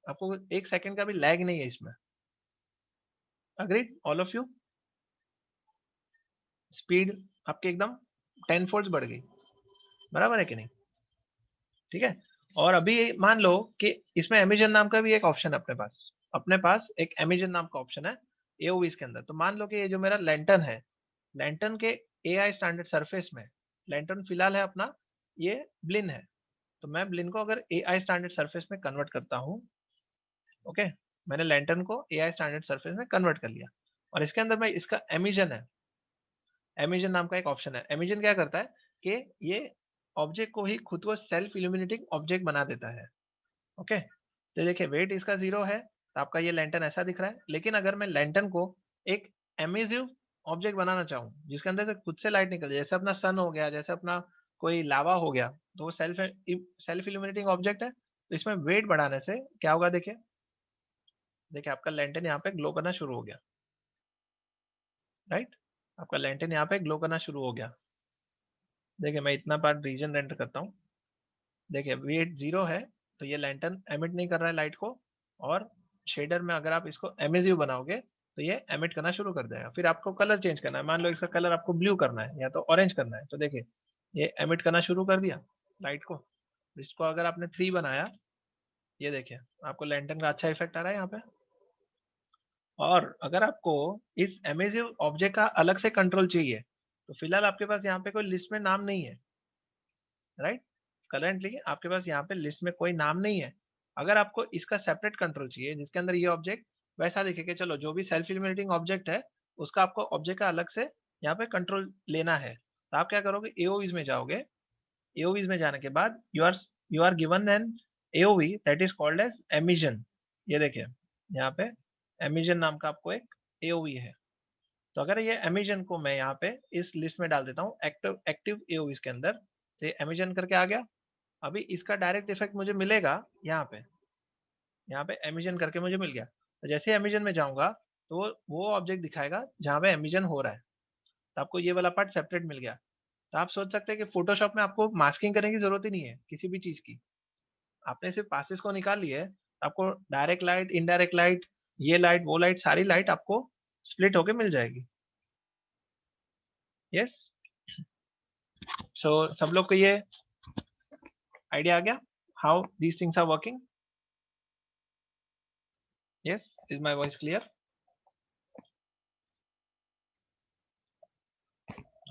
आपको 1 सेकंड का भी लैग नहीं है इसमें। Agreed all of you? Speed आपकी एकदम 10 फोल्ड बढ़ गई। बराबर है कि नहीं? ठीक है, और अभी मान लो कि इसमें अमेजन नाम का भी एक ऑप्शन है अपने पास एक अमेजन नाम का ऑप्शन है एओवीज के अंदर। तो मान लो कि ये जो मेरा लैंटर्न है, लैंटर्न के एआई स्टैंडर्ड सरफेस में, लैंटर्न फिलहाल है अपना ये ब्लिन है, तो मैं ब्लिन को अगर एआई स्टैंडर्ड सरफेस में कन्वर्ट करता हूँ, ओके, मैंने लैंटर्न को एआई स्टैंडर्ड सरफेस में कन्वर्ट कर लिया, और इसके अंदर मैं इसका एमिजन है, एमिजन नाम का एक ऑप्शन है। एमिजन क्या करता है कि ये ऑब्जेक्ट को ही खुद को सेल्फ इल्यूमिनेटिंग ऑब्जेक्ट बना देता है। ओके, तो देखिए वेट इसका 0 है तो आपका ये लैंटर्न ऐसा दिख रहा है, लेकिन अगर मैं लैंटर्न को एक एमिजिव ऑब्जेक्ट बनाना चाहूँ जिसके अंदर से खुद से लाइट निकल जाए, जैसे अपना सन हो गया, जैसे अपना कोई लावा हो गया, तो वो सेल्फ इल्यूमिनेटिंग ऑब्जेक्ट है। तो इसमें वेट बढ़ाने से क्या होगा, देखिए देखिए आपका लैंटर्न यहाँ पे ग्लो करना शुरू हो गया, राइट। आपका लैंटर्न यहाँ पे ग्लो करना शुरू हो गया। देखिए मैं इतना पार्ट रीजन रेंडर करता हूँ, देखिए वेट 0 है तो ये लैंटर्न एमिट नहीं कर रहा है लाइट को, और शेडर में अगर आप इसको एमिसिव बनाओगे तो ये एमिट करना शुरू कर देगा। फिर आपको कलर चेंज करना है, मान लो इसका कलर आपको ब्लू करना है या तो ऑरेंज करना है, तो देखिए ये एमिट करना शुरू कर दिया लाइट को। इसको अगर आपने 3 बनाया, ये देखिए आपको लैंटर्न का अच्छा इफेक्ट आ रहा है यहाँ पे। और अगर आपको इस एमिसिव ऑब्जेक्ट का अलग से कंट्रोल चाहिए, तो फिलहाल आपके पास यहाँ पे कोई लिस्ट में नाम नहीं है, राइट। करेंटली आपके पास यहाँ पे लिस्ट में कोई नाम नहीं है। अगर आपको इसका सेपरेट कंट्रोल चाहिए जिसके अंदर ये ऑब्जेक्ट वैसा दिखे कि चलो जो भी सेल्फ इल्यूमिनेटिंग ऑब्जेक्ट है उसका आपको ऑब्जेक्ट का अलग से यहाँ पे कंट्रोल लेना है, तो आप क्या करोगे, एओवीज में जाओगे। एओवीज में जाने के बाद you are given an AOV that is called as emission. ये देखिए यहाँ पे एमिशन नाम का आपको एक एओवी है। तो अगर ये एमिशन को मैं यहाँ पे इस लिस्ट में डाल देता हूँ एक्टिव एओवीज के अंदर, तो ये एमिशन करके आ गया। अभी इसका डायरेक्ट इफेक्ट मुझे मिलेगा यहाँ पे एमिशन करके मुझे मिल गया। तो जैसे एमिशन में जाऊंगा तो वो ऑब्जेक्ट दिखाएगा जहाँ पे एमिशन हो रहा है, तो आपको ये वाला पार्ट सेपरेट मिल गया। तो आप सोच सकते हैं कि फोटोशॉप में आपको मास्किंग करने की जरूरत ही नहीं है किसी भी चीज की, आपने सिर्फ पासेस को निकाल लिए, आपको डायरेक्ट लाइट, इनडायरेक्ट लाइट, ये लाइट वो लाइट, सारी लाइट आपको स्प्लिट होके मिल जाएगी। यस, सो सब लोग को ये आइडिया आ गया how these things are working. Yes, is my voice clear?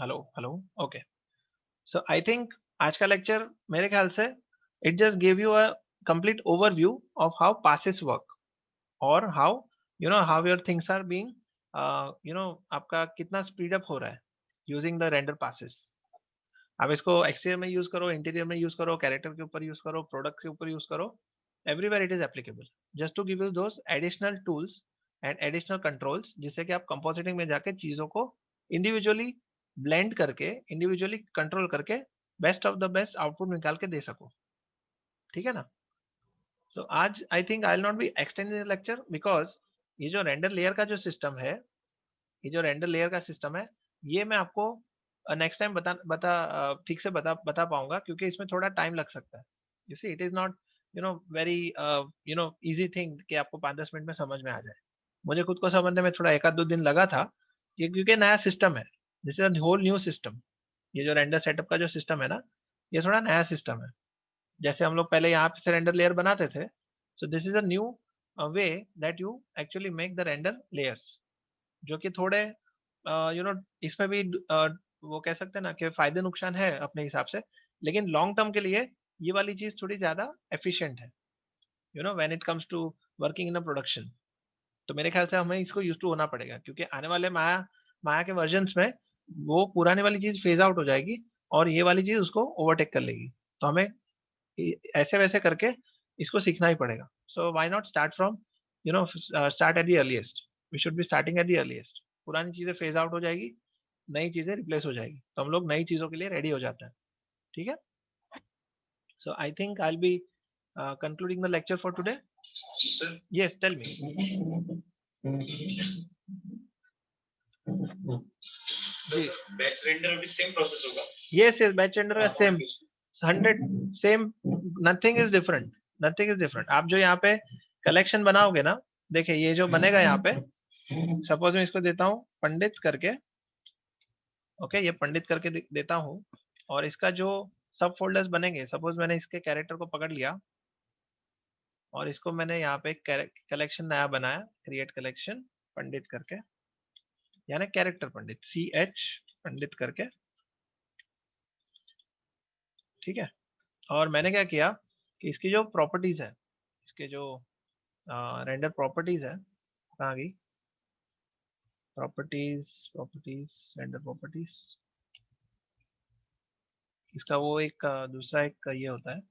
Hello hello, okay. So I think आज का लेक्चर मेरे ख्याल से it just give you a complete overview of how passes work, और how how your things are being आपका कितना speed up हो रहा है यूजिंग द रेंडर पासेस। आप इसको एक्सटीरियर में यूज करो, इंटीरियर में यूज करो, कैरेक्टर के ऊपर यूज करो, प्रोडक्ट के ऊपर यूज करो, everywhere it is applicable, just to give you those additional tools and additional controls, जिससे कि आप कंपोजिटिंग में जाके चीजों को इंडिविजुअली ब्लेंड करके, इंडिविजुअली कंट्रोल करके best of the best output निकाल के दे सको। ठीक है ना? सो आज I think I will not be extending the lecture, because ये जो रेंडर लेयर का जो सिस्टम है, ये जो रेंडर लेयर का सिस्टम है, ये मैं आपको नेक्स्ट टाइम ठीक से बता पाऊंगा, क्योंकि इसमें थोड़ा टाइम लग सकता है। You see it is not very easy thing कि आपको 5-10 मिनट में समझ में आ जाए। मुझे खुद को समझने में थोड़ा 1-2 दिन लगा था, क्योंकि नया सिस्टम है, this is whole new system. ये जो रेंडर सेटअप का जो सिस्टम है ना, ये थोड़ा नया सिस्टम है। जैसे हम लोग पहले यहाँ से रेंडर लेयर बनाते थे, सो this is a new way that you actually make the render layers, जो कि थोड़े इसमें भी वो कह सकते हैं ना कि फायदे नुकसान है अपने हिसाब से, लेकिन लॉन्ग टर्म के लिए ये वाली चीज थोड़ी ज्यादा एफिशिएंट है, when it comes to working in a production. तो मेरे ख्याल से हमें इसको यूज टू होना पड़ेगा, क्योंकि आने वाले माया माया के वर्जन्स में वो पुराने वाली चीज फेज आउट हो जाएगी और ये वाली चीज उसको ओवरटेक कर लेगी। तो हमें ऐसे वैसे करके इसको सीखना ही पड़ेगा। So why not start from start at the earliest, we should be starting at the earliest. पुरानी चीजें फेज आउट हो जाएगी, नई चीजें रिप्लेस हो जाएगी, तो हम लोग नई चीजों के लिए रेडी हो जाते हैं। ठीक है? So I think I will be concluding the lecture for today. Yes, tell me. जी, बैच रेंडर भी सेम प्रोसेस होगा? यस यस, बैच रेंडर का same 100 same, nothing is different, nothing is different. आप जो यहाँ पे कलेक्शन बनाओगे ना, देखिए ये जो बनेगा यहाँ पे, सपोज मैं इसको देता हूँ पंडित करके, ओके, ये पंडित करके देता हूँ, और इसका जो सब फोल्डर्स बनेंगे, सपोज मैंने इसके कैरेक्टर को पकड़ लिया और इसको मैंने यहाँ पे कलेक्शन नया बनाया, क्रिएट कलेक्शन पंडित करके, यानी कैरेक्टर पंडित, CH पंडित करके। ठीक है? और मैंने क्या किया कि इसकी जो प्रॉपर्टीज है, इसके जो रेंडर प्रॉपर्टीज है, कहाँ गई प्रॉपर्टीज, रेंडर प्रॉपर्टीज, इसका वो एक दूसरा एक ये होता है।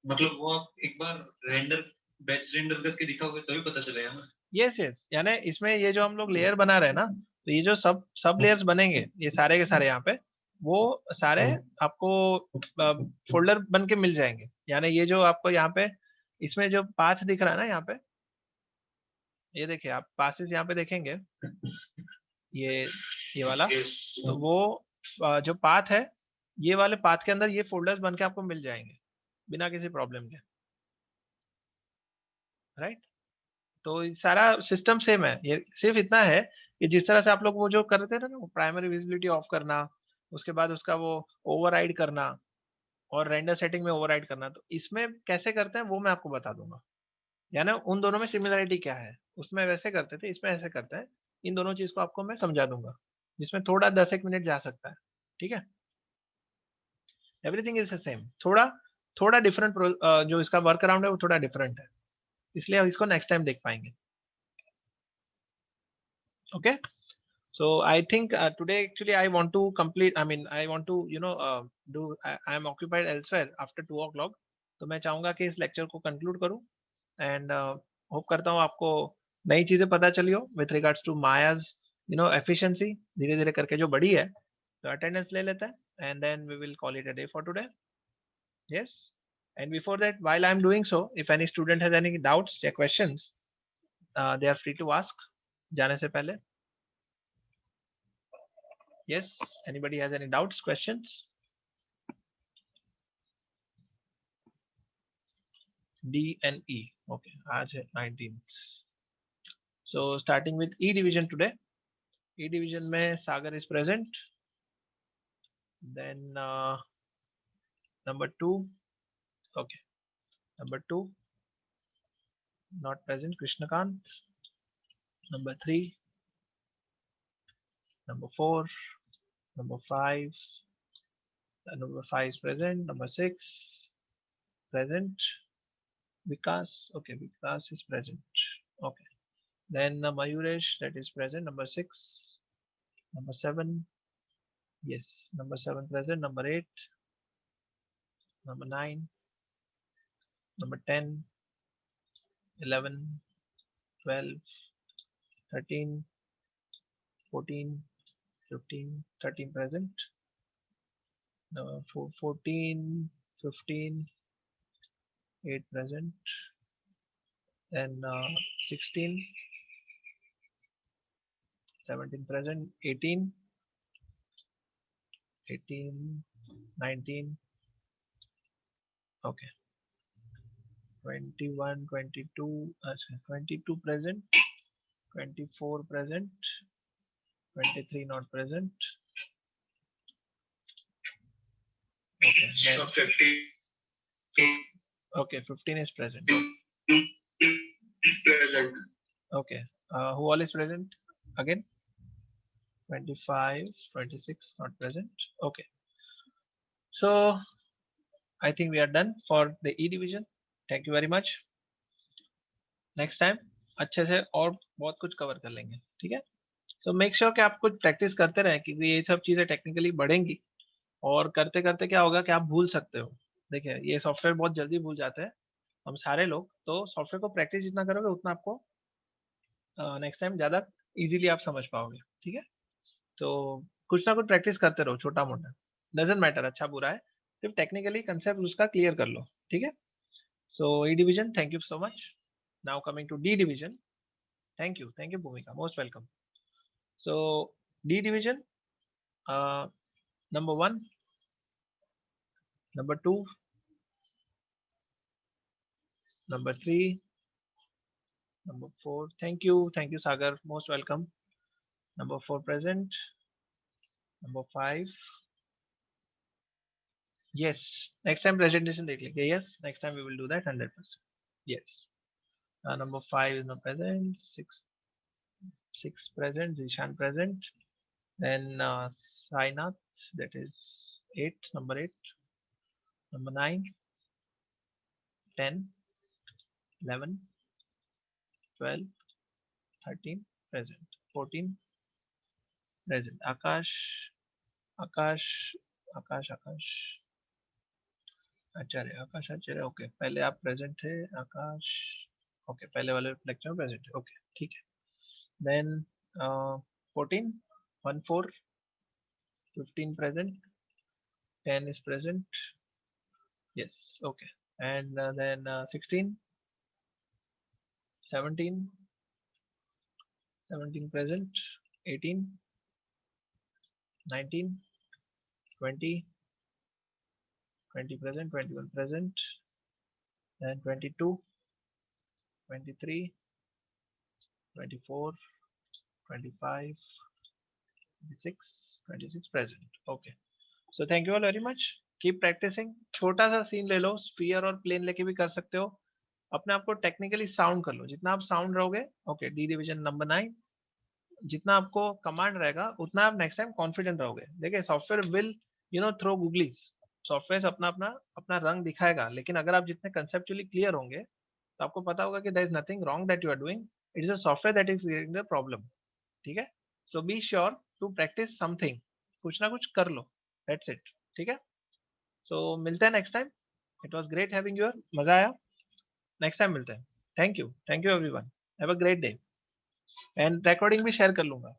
मतलब वो आप एक बार रेंडर बैच रेंडर करके दिखाओगे तभी पता चलेगा ना? यस यस, यानी इसमें ये जो हम लोग लेयर बना रहे हैं ना, तो ये जो सब लेयर्स बनेंगे ये सारे के सारे यहाँ पे, वो सारे आपको फोल्डर बन के मिल जाएंगे। यानी ये जो आपको यहाँ पे इसमें जो पाथ दिख रहा है ना यहाँ पे, ये देखिए आप पासेस यहाँ पे देखेंगे, ये ये वाला, तो वो जो पाथ है, ये वाले पाथ के अंदर ये फोल्डर्स बन के आपको मिल जाएंगे बिना किसी प्रॉब्लम के, राइट। तो ये सारा सिस्टम सेम है, ये सिर्फ इतना है कि जिस तरह से आप लोग वो जो कर रहे थे ना, वो प्राइमरी विजिबिलिटी ऑफ करना, उसके बाद उसका वो ओवरराइड करना और रेंडर सेटिंग में ओवरराइड करना, तो इसमें कैसे करते हैं वो मैं आपको बता दूंगा। यानी उन दोनों में सिमिलरिटी क्या है, उसमें वैसे करते थे, इसमें ऐसे करते हैं। इन दोनों चीज को आपको मैं समझा दूंगा, जिसमें थोड़ा 10 एक मिनट जा सकता है, ठीक है। एवरीथिंग इज द सेम, थोड़ा थोड़ा डिफरेंट, जो इसका वर्क अराउंड है वो थोड़ा डिफरेंट है, इसलिए हम इसको नेक्स्ट टाइम देख पाएंगे। Okay, so I think today actually I want to complete, I mean I want to do, I am occupied elsewhere after 2 o'clock, तो मैं चाहूंगा कि इस लेक्चर को कंक्लूड करूं एंड होप करता हूं आपको नई चीजें पता चली हो with regards to Maya's efficiency, धीरे धीरे करके जो बड़ी है। तो अटेंडेंस ले लेते हैं and then we will call it a day for today. Yes, and before that while I am doing so, if any student has any doubts या questions, they are free to ask जाने से पहले। Yes, anybody has any doubts, questions? D and E. Okay, आज है 19th. So starting with E division today. E division में Sagar is present. Then number 2. Okay, number 2 not present. Krishnakant. Number 3. Number 4. Number 5. Number 5 is present. Number 6 present. Vikas. Okay, Vikas is present. Okay. Then Mayuresh, that is present. Number 6. Number 7. Yes, number 7 present. Number 8, number 9, number 10, 11, 12, 13, 14, 15, 13 present. 14, 15, 8 present. Then 16, 17 present. 18, 18, 19. Okay. 21, 22, 22 present. 24 present. 23 not present. Okay. So 15 Okay, 15 is present. present. Okay. Who all is present? Again? 25, 26 not present. Okay. So I think we are done for the E division. Thank you very much. Next time अच्छे से और बहुत कुछ cover कर लेंगे, ठीक है। So make sure कि आप कुछ प्रैक्टिस करते रहें, क्योंकि ये सब चीजें टेक्निकली बढ़ेंगी और करते करते क्या होगा कि आप भूल सकते हो। देखिए ये सॉफ्टवेयर बहुत जल्दी भूल जाते हैं हम सारे लोग, तो सॉफ्टवेयर को प्रैक्टिस जितना करोगे उतना आपको नेक्स्ट टाइम ज्यादा इजीली आप समझ पाओगे, ठीक है। तो कुछ ना कुछ प्रैक्टिस करते रहो, छोटा मोटा डजेंट मैटर, अच्छा बुरा है, सिर्फ टेक्निकली कंसेप्ट उसका क्लियर कर लो, ठीक है। So E division, thank you so much. Now coming to D division. Thank you Bhumika, most welcome. So D division, number 1, number 2, number 3, number 4. Thank you Sagar, most welcome. Number 4 present. Number 5. Yes, next time presentation देख लेंगे। Yes, next time we will do that 100%. Yes. Number 5 is not present. 6 present. Zishan present. Then Sainath, that is 8. Number 8. Number 9. 10. 11. 12. 13 present. 14 present. Akash. Akash Acharya, Akash Acharya. Okay, पहले आप present थे आकाश। Okay पहले वाले lecture में present है, okay ठीक है। Then 14 1 4 15 present, 10 is present, yes, okay, and then 16 17 present, 18 19 20 present, 21 present, then 22 23 24 25 26 present, okay, so thank you all very much, keep practicing। छोटा सा सीन ले लो, स्फीयर और प्लेन लेके भी कर सकते हो, अपने आप को टेक्निकली साउंड कर लो, जितना आप साउंड रहोगे, ओके, डी डिवीजन नंबर 9, जितना आपको कमांड रहेगा उतना आप नेक्स्ट टाइम कॉन्फिडेंट रहोगे। देखिए software will throw googlies, software अपना अपना अपना रंग दिखाएगा, लेकिन अगर आप जितने कंसेप्चुअली क्लियर होंगे तो आपको पता होगा कि there is nothing wrong that you are doing, it is a software that is creating the problem, ठीक है। So be sure to practise something, कुछ ना कुछ कर लो, दैट्स इट, ठीक है। सो मिलते हैं next time, it was great having you, मजा आया, नेक्स्ट टाइम मिलते हैं, thank you everyone, have a great day, and recording भी शेयर कर लूंगा,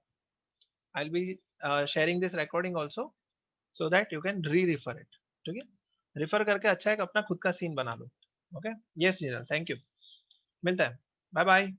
I'll be sharing this recording also so that you can refer it, ठीक है, refer करके अच्छा एक अपना खुद का सीन बना लो, ओके, यस जी, थैंक यू, मिलता है, बाय बाय।